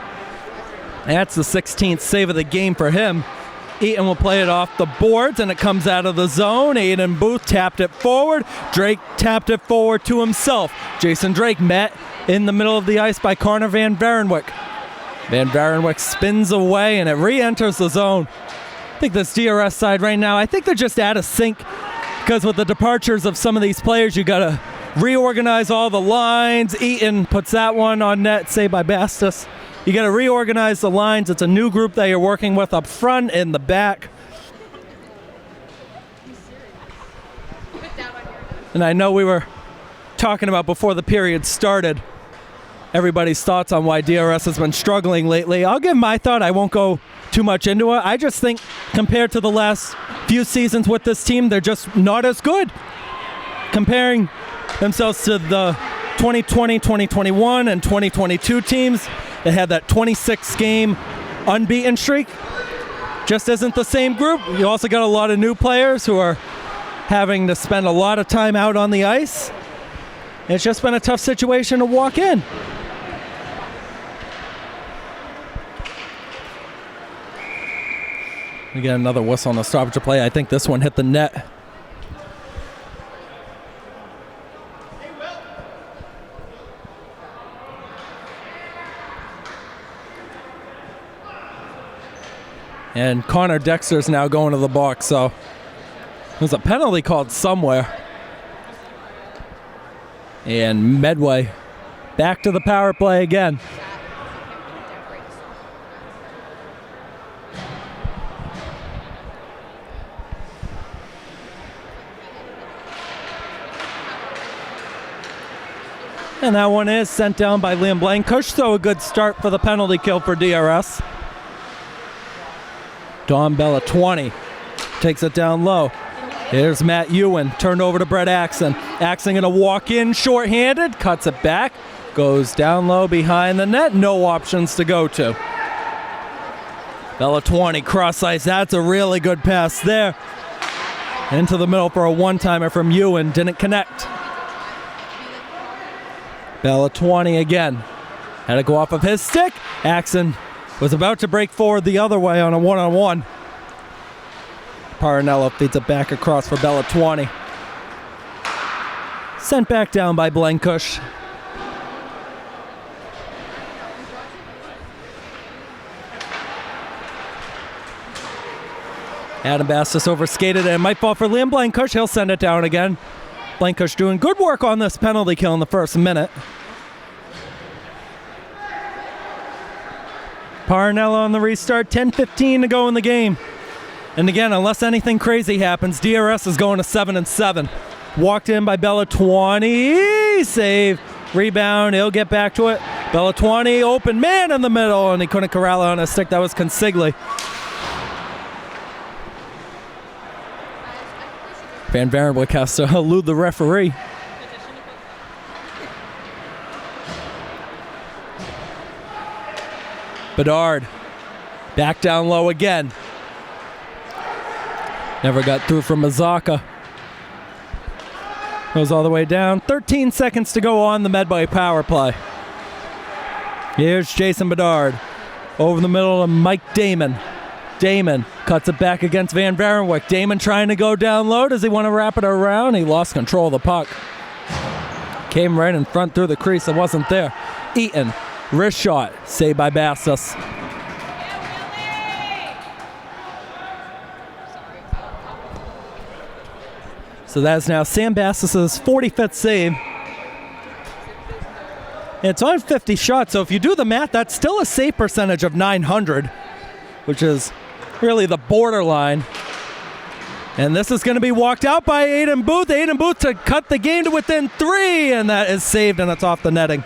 That's the 16th save of the game for him. Eaton will play it off the boards, and it comes out of the zone. Aiden Booth tapped it forward. Drake tapped it forward to himself. Jason Drake met in the middle of the ice by Connor Van Varenwyk. Van Varenwyk spins away, and it re-enters the zone. I think this DRS side right now, I think they're just out of sync, because with the departures of some of these players, you got to reorganize all the lines. Eaton puts that one on net, saved by Bastos. You got to reorganize the lines. It's a new group that you're working with up front and the back. And I know we were talking about before the period started everybody's thoughts on why DRS has been struggling lately. I'll give my thought. I won't go too much into it. I just think compared to the last few seasons with this team, they're just not as good. Comparing themselves to the 2020, 2021, and 2022 teams that had that 26-game unbeaten streak, just isn't the same group. You also got a lot of new players who are having to spend a lot of time out on the ice. It's just been a tough situation to walk in. We get another whistle on the stoppage of play. I think this one hit the net. And Connor Dexter's now going to the box, so there's a penalty called somewhere. And Medway back to the power play again. And that one is sent down by Liam Blankush, so a good start for the penalty kill for DRS. Don Bella 20 takes it down low. Here's Matt Ewan, turned over to Brett Axon. Axon gonna walk in short-handed, cuts it back, goes down low behind the net, no options to go to. Bella 20, cross ice, that's a really good pass there. Into the middle for a one-timer from Ewan, didn't connect. Bella 20 again, had to go off of his stick. Axon was about to break forward the other way on a one-on-one. Parinello feeds it back across for Bella 20. Sent back down by Blankush. Adam Bastos overskated and might fall for Liam Blankush. He'll send it down again. Blankush doing good work on this penalty kill in the first minute. Parinello on the restart, 10:15 to go in the game. And again, unless anything crazy happens, DRS is going to 7-7. Walked in by Bella 20, save, rebound, he'll get back to it. Bella 20, open man in the middle, and he couldn't corral it on a stick. That was Consigli. Van Varenwyk has to elude the referee. Bedard, back down low again. Never got through from Mazaka. Goes all the way down. 13 seconds to go on the Medway power play. Here's Jason Bedard. Over the middle of Mike Damon. Damon cuts it back against Van Varenwyk. Damon trying to go down low. Does he want to wrap it around? He lost control of the puck. Came right in front through the crease. It wasn't there. Eaton, wrist shot. Saved by Bastos. So that's now Sam Bastos' 45th save. And it's on 50 shots, so if you do the math, that's still a save percentage of 900, which is really the borderline. And this is going to be walked out by Aiden Booth. Aiden Booth to cut the game to within 3, and that is saved, and it's off the netting.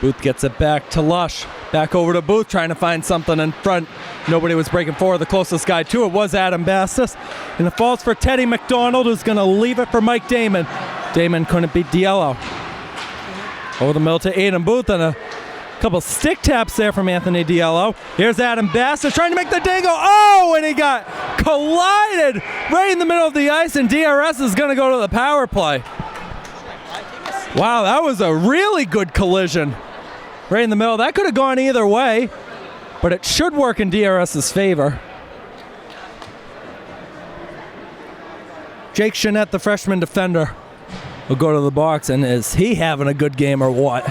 Booth gets it back to Lush. Back over to Booth, trying to find something in front. Nobody was breaking forward. The closest guy to it was Adam Bastos. And it falls for Teddy McDonald, who's going to leave it for Mike Damon. Damon couldn't beat Diallo. Over the middle to Aiden Booth, and a couple stick taps there from Anthony Diallo. Here's Adam Bastos trying to make the dangle. Oh, and he got collided right in the middle of the ice, and DRS is going to go to the power play. Wow, that was a really good collision. Right in the middle. That could have gone either way, but it should work in DRS's favor. Jake Chenette, the freshman defender, will go to the box, and is he having a good game or what?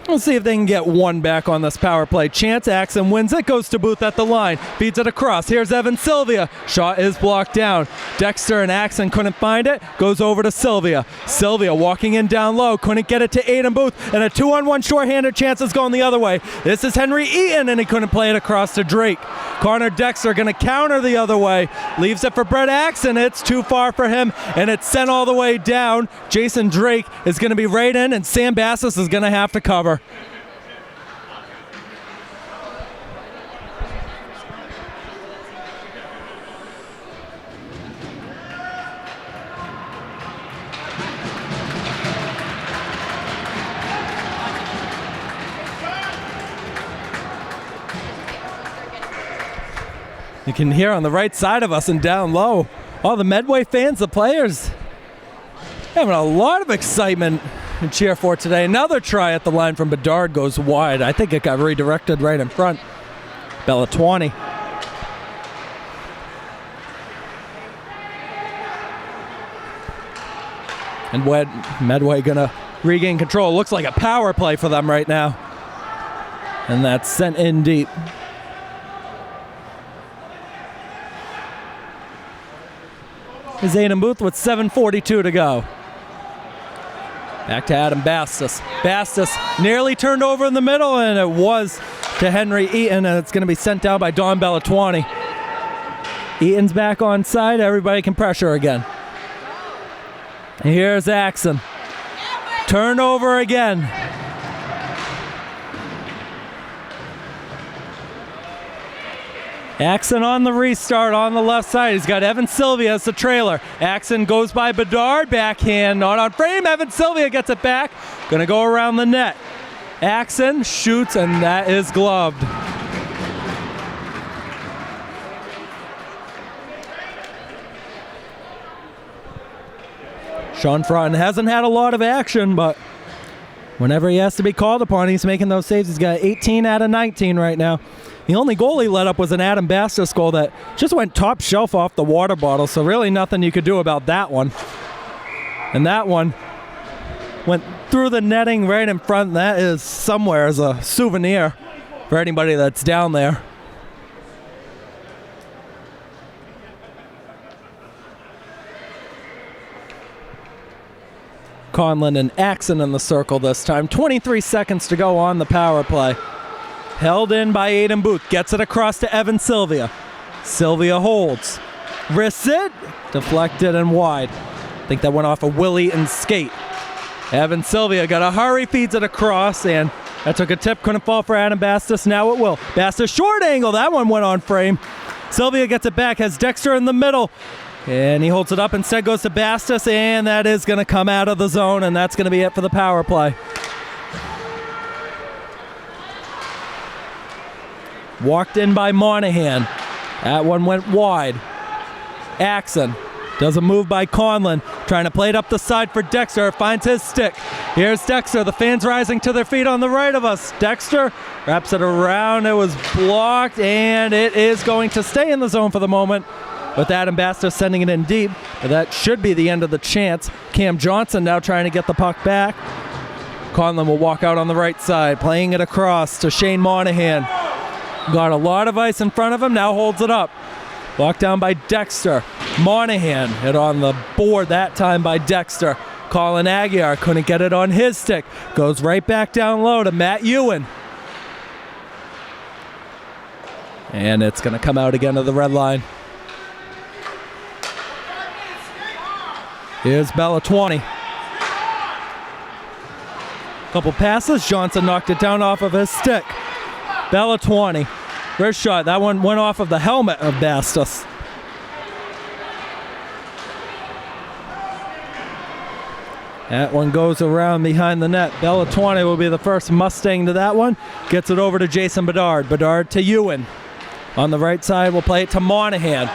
We'll see if they can get one back on this power play. Chance Axon wins it, goes to Booth at the line, feeds it across. Here's Evan Sylvia. Shot is blocked down. Dexter and Axon couldn't find it, goes over to Sylvia. Sylvia walking in down low, couldn't get it to Aiden Booth, and a 2-on-1 shorthanded. Chance is going the other way. This is Henry Eaton, and he couldn't play it across to Drake. Connor Dexter going to counter the other way, leaves it for Brett Axon. It's too far for him, and it's sent all the way down. Jason Drake is going to be right in, and Sam Bassis is going to have to cover. You can hear on the right side of us and down low, all the Medway fans, the players, having a lot of excitement and cheer for today. Another try at the line from Bedard goes wide. I think it got redirected right in front. Bellatwani. And Medway gonna regain control. Looks like a power play for them right now. And that's sent in deep. Is Aiden Booth with 7:42 to go. Back to Adam Bastis. Bastis nearly turned over in the middle, and it was to Henry Eaton, and it's going to be sent down by Don Bellatwani. Eaton's back on side. Everybody can pressure again. And here's Axon. Turnover again. Axon on the restart on the left side. He's got Evan Sylvia as the trailer. Axon goes by Bedard, backhand, not on frame. Evan Sylvia gets it back. Gonna go around the net. Axon shoots, and that is gloved. Sean Froughton hasn't had a lot of action, but whenever he has to be called upon, he's making those saves. He's got 18 out of 19 right now. The only goal he let up was an Adam Bastis goal that just went top shelf off the water bottle, so really nothing you could do about that one. And that one went through the netting right in front. That is somewhere as a souvenir for anybody that's down there. Conlon and Axon in the circle this time. 23 seconds to go on the power play. Held in by Aiden Booth. Gets it across to Evan Sylvia. Sylvia holds. Wrists it. Deflected and wide. I think that went off a Will Eaton skate. Evan Sylvia got a hurry, feeds it across, and that took a tip. Couldn't fall for Adam Bastis. Now it will. Bastis short angle. That one went on frame. Sylvia gets it back. Has Dexter in the middle. And he holds it up. Instead goes to Bastis, and that is going to come out of the zone, and that's going to be it for the power play. Walked in by Monahan. That one went wide. Axon does a move by Conlon, trying to play it up the side for Dexter. Finds his stick. Here's Dexter. The fans rising to their feet on the right of us. Dexter wraps it around. It was blocked, and it is going to stay in the zone for the moment, with Adam Bastis sending it in deep. But that should be the end of the chance. Cam Johnson now trying to get the puck back. Conlon will walk out on the right side, playing it across to Shane Monahan. Got a lot of ice in front of him, now holds it up. Locked down by Dexter. Monahan hit on the board that time by Dexter. Colin Aguiar couldn't get it on his stick. Goes right back down low to Matt Ewan. And it's going to come out again to the red line. Here's Bellatwani. Couple passes. Johnson knocked it down off of his stick. Bellatwani. Wrist shot. That one went off of the helmet of Bastis. That one goes around behind the net. Bellatwani will be the first Mustang to that one. Gets it over to Jason Bedard. Bedard to Ewan. On the right side, we'll play it to Monahan.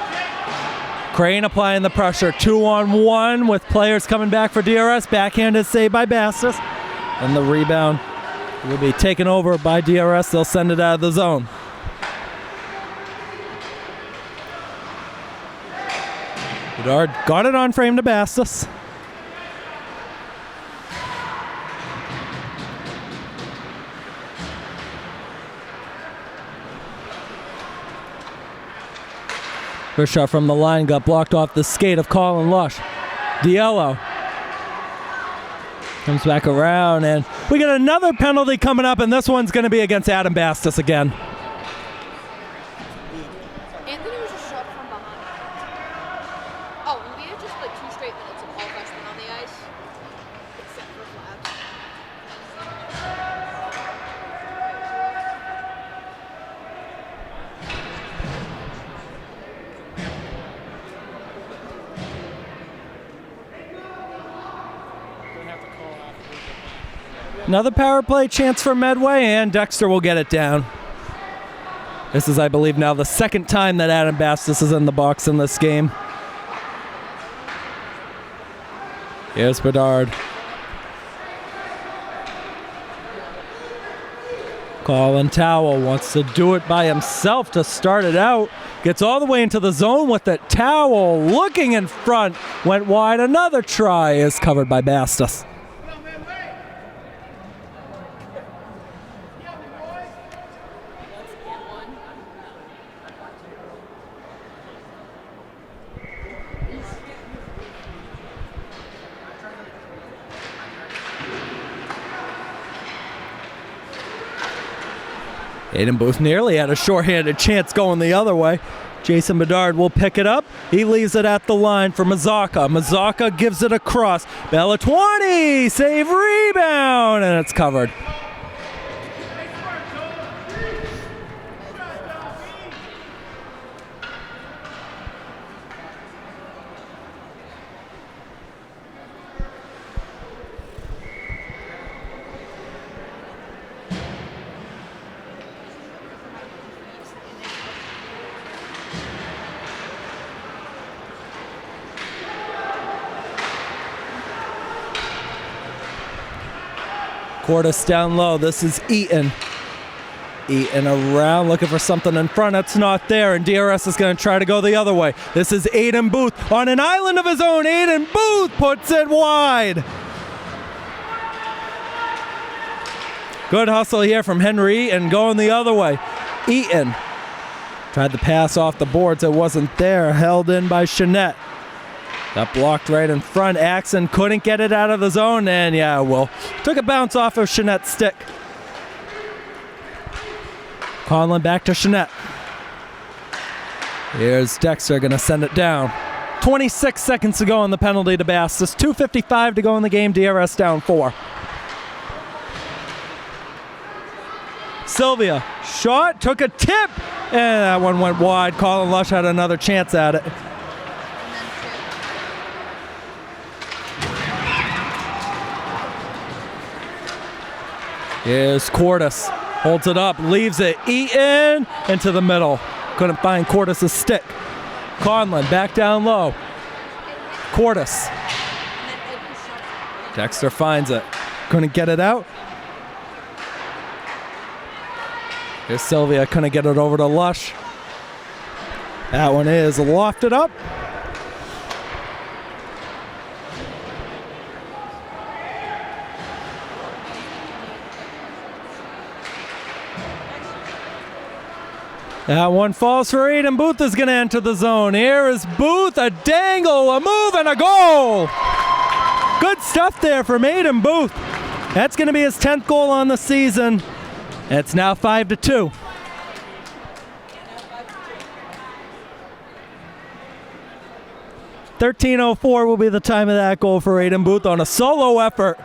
Crane applying the pressure. 2-on-1 with players coming back for DRS. Backhanded save by Bastis. And the rebound will be taken over by DRS. They'll send it out of the zone. Bedard got it on frame to Bastis. First shot from the line got blocked off the skate of Colin Lush. DeLo comes back around, and we got another penalty coming up, and this one's going to be against Adam Bastis again. Anthony was just shot from behind. Oh, and we had just like 2 straight minutes of all freshmen on the ice, except for Flaps. Another power play chance for Medway, and Dexter will get it down. This is, I believe, now the second time that Adam Bastis is in the box in this game. Here's Bedard. Colin Towell wants to do it by himself to start it out. Gets all the way into the zone with it. Towell looking in front. Went wide. Another try is covered by Bastis. Aiden Booth nearly had a shorthanded chance going the other way. Jason Bedard will pick it up. He leaves it at the line for Mazaka. Mazaka gives it across. Bella 20, save rebound, and it's covered. Cordes down low. This is Eaton. Eaton around, looking for something in front. It's not there, and DRS is going to try to go the other way. This is Aiden Booth on an island of his own. Aiden Booth puts it wide. Good hustle here from Henry Eaton going the other way. Eaton tried to pass off the boards. It wasn't there. Held in by Chanette. Got blocked right in front. Axon couldn't get it out of the zone, and yeah, well, took a bounce off of Chanette's stick. Conlon back to Chanette. Here's Dexter going to send it down. 26 seconds to go on the penalty to Bastis. 2:55 to go in the game. DRS down 4. Sylvia, shot, took a tip, and that one went wide. Colin Lush had another chance at it. Here's Cordes. Holds it up, leaves it. Eaton into the middle. Couldn't find Cordes' stick. Conlon back down low. Cordes. Dexter finds it. Couldn't get it out. Here's Sylvia. Couldn't get it over to Lush. That one is lofted up. That one falls for Aiden Booth is going to enter the zone. Here is Booth, a dangle, a move, and a goal. Good stuff there from Aiden Booth. That's going to be his 10th goal on the season. It's now 5-2. $13:04 will be the time of that goal for Aiden Booth on a solo effort.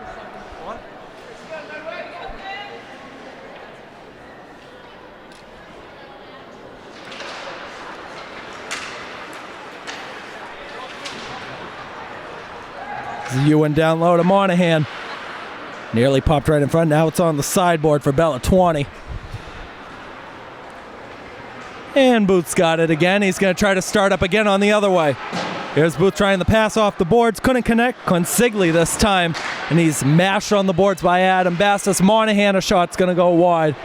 Ewan down low to Monahan. Nearly popped right in front. Now it's on the sideboard for Bella 20. And Booth's got it again. He's going to try to start up again on the other way. Here's Booth trying to pass off the boards. Couldn't connect. Consigli this time. And he's mashed on the boards by Adam Bastis. Monahan, a shot's going to go wide.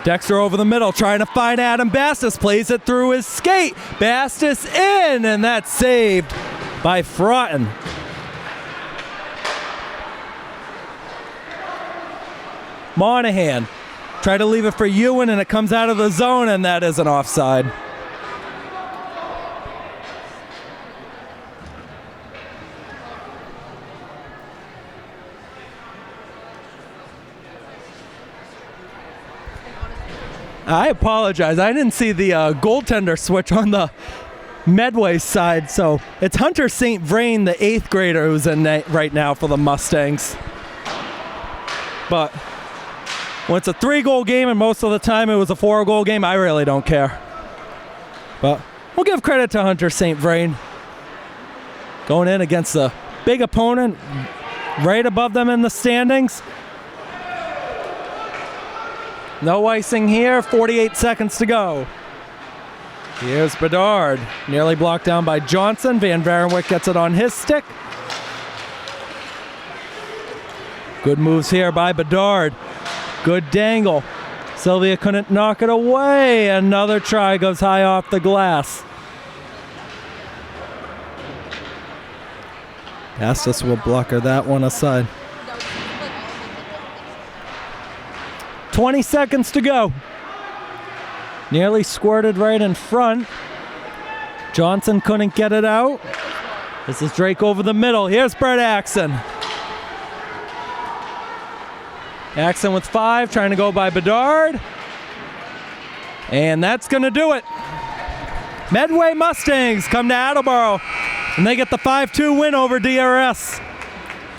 Dexter over the middle, trying to find Adam Bastis. Plays it through his skate. Bastis in, and that's saved by Fraughton. Monahan Try to leave it for Ewan, and it comes out of the zone, and that is an offside. I apologize. I didn't see the goaltender switch on the Medway side, so it's Hunter St. Vrain, the 8th grader, who's in right now for the Mustangs. But when it's a 3-goal game, and most of the time it was a 4-goal game, I really don't care. But we'll give credit to Hunter St. Vrain. Going in against a big opponent right above them in the standings. No icing here, 48 seconds to go. Here's Bedard, nearly blocked down by Johnson. Van Varenwyk gets it on his stick. Good moves here by Bedard. Good dangle. Sylvia couldn't knock it away. Another try goes high off the glass. Pastis will block her that one aside. 20 seconds to go. Nearly squirted right in front. Johnson couldn't get it out. This is Drake over the middle. Here's Brett Axon. Axon with 5, trying to go by Bedard. And that's going to do it. Medway Mustangs come to Attleboro, and they get the 5-2 win over DRS.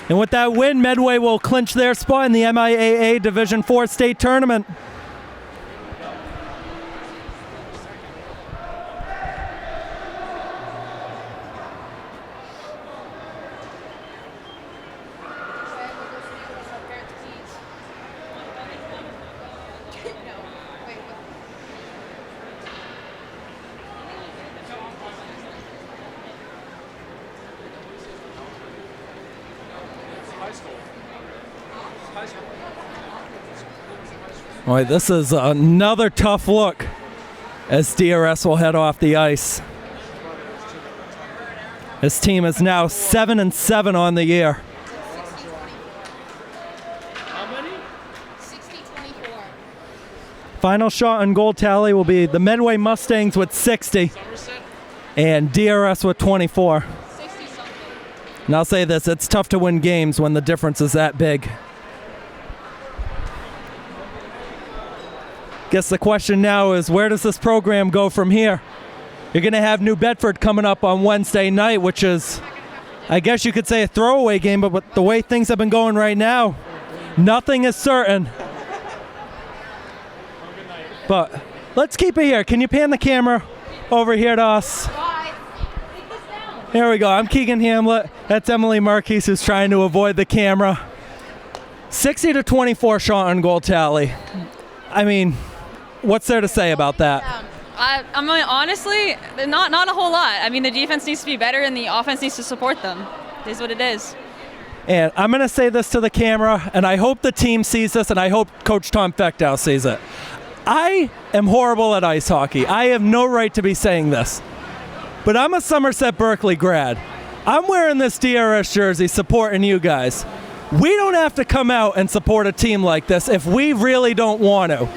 And with that win, Medway will clinch their spot in the MIAA Division 4 state tournament. All right, this is another tough look as DRS will head off the ice. This team is now 7-7 on the year. 60-24. Final shot and goal tally will be the Medway Mustangs with 60 and DRS with 24. 60-something. And I'll say this, it's tough to win games when the difference is that big. Guess the question now is, where does this program go from here? You're going to have New Bedford coming up on Wednesday night, which is, I guess you could say, a throwaway game, but the way things have been going right now, nothing is certain. But let's keep it here. Can you pan the camera over here to us? Here we go. I'm Keegan Hamlet. That's Emily Marquise, who's trying to avoid the camera. 60-24 shot on goal tally. I mean, what's there to say about that? I mean, honestly, not a whole lot. I mean, the defense needs to be better and the offense needs to support them. It is what it is. And I'm going to say this to the camera, and I hope the team sees this, and I hope Coach Tom Fechtow sees it. I am horrible at ice hockey. I have no right to be saying this. But I'm a Somerset Berkeley grad. I'm wearing this DRS jersey supporting you guys. We don't have to come out and support a team like this if we really don't want to.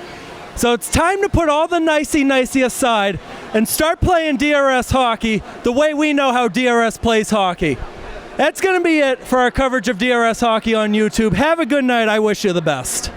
So it's time to put all the nicey aside and start playing DRS hockey the way we know how DRS plays hockey. That's going to be it for our coverage of DRS hockey on YouTube. Have a good night. I wish you the best.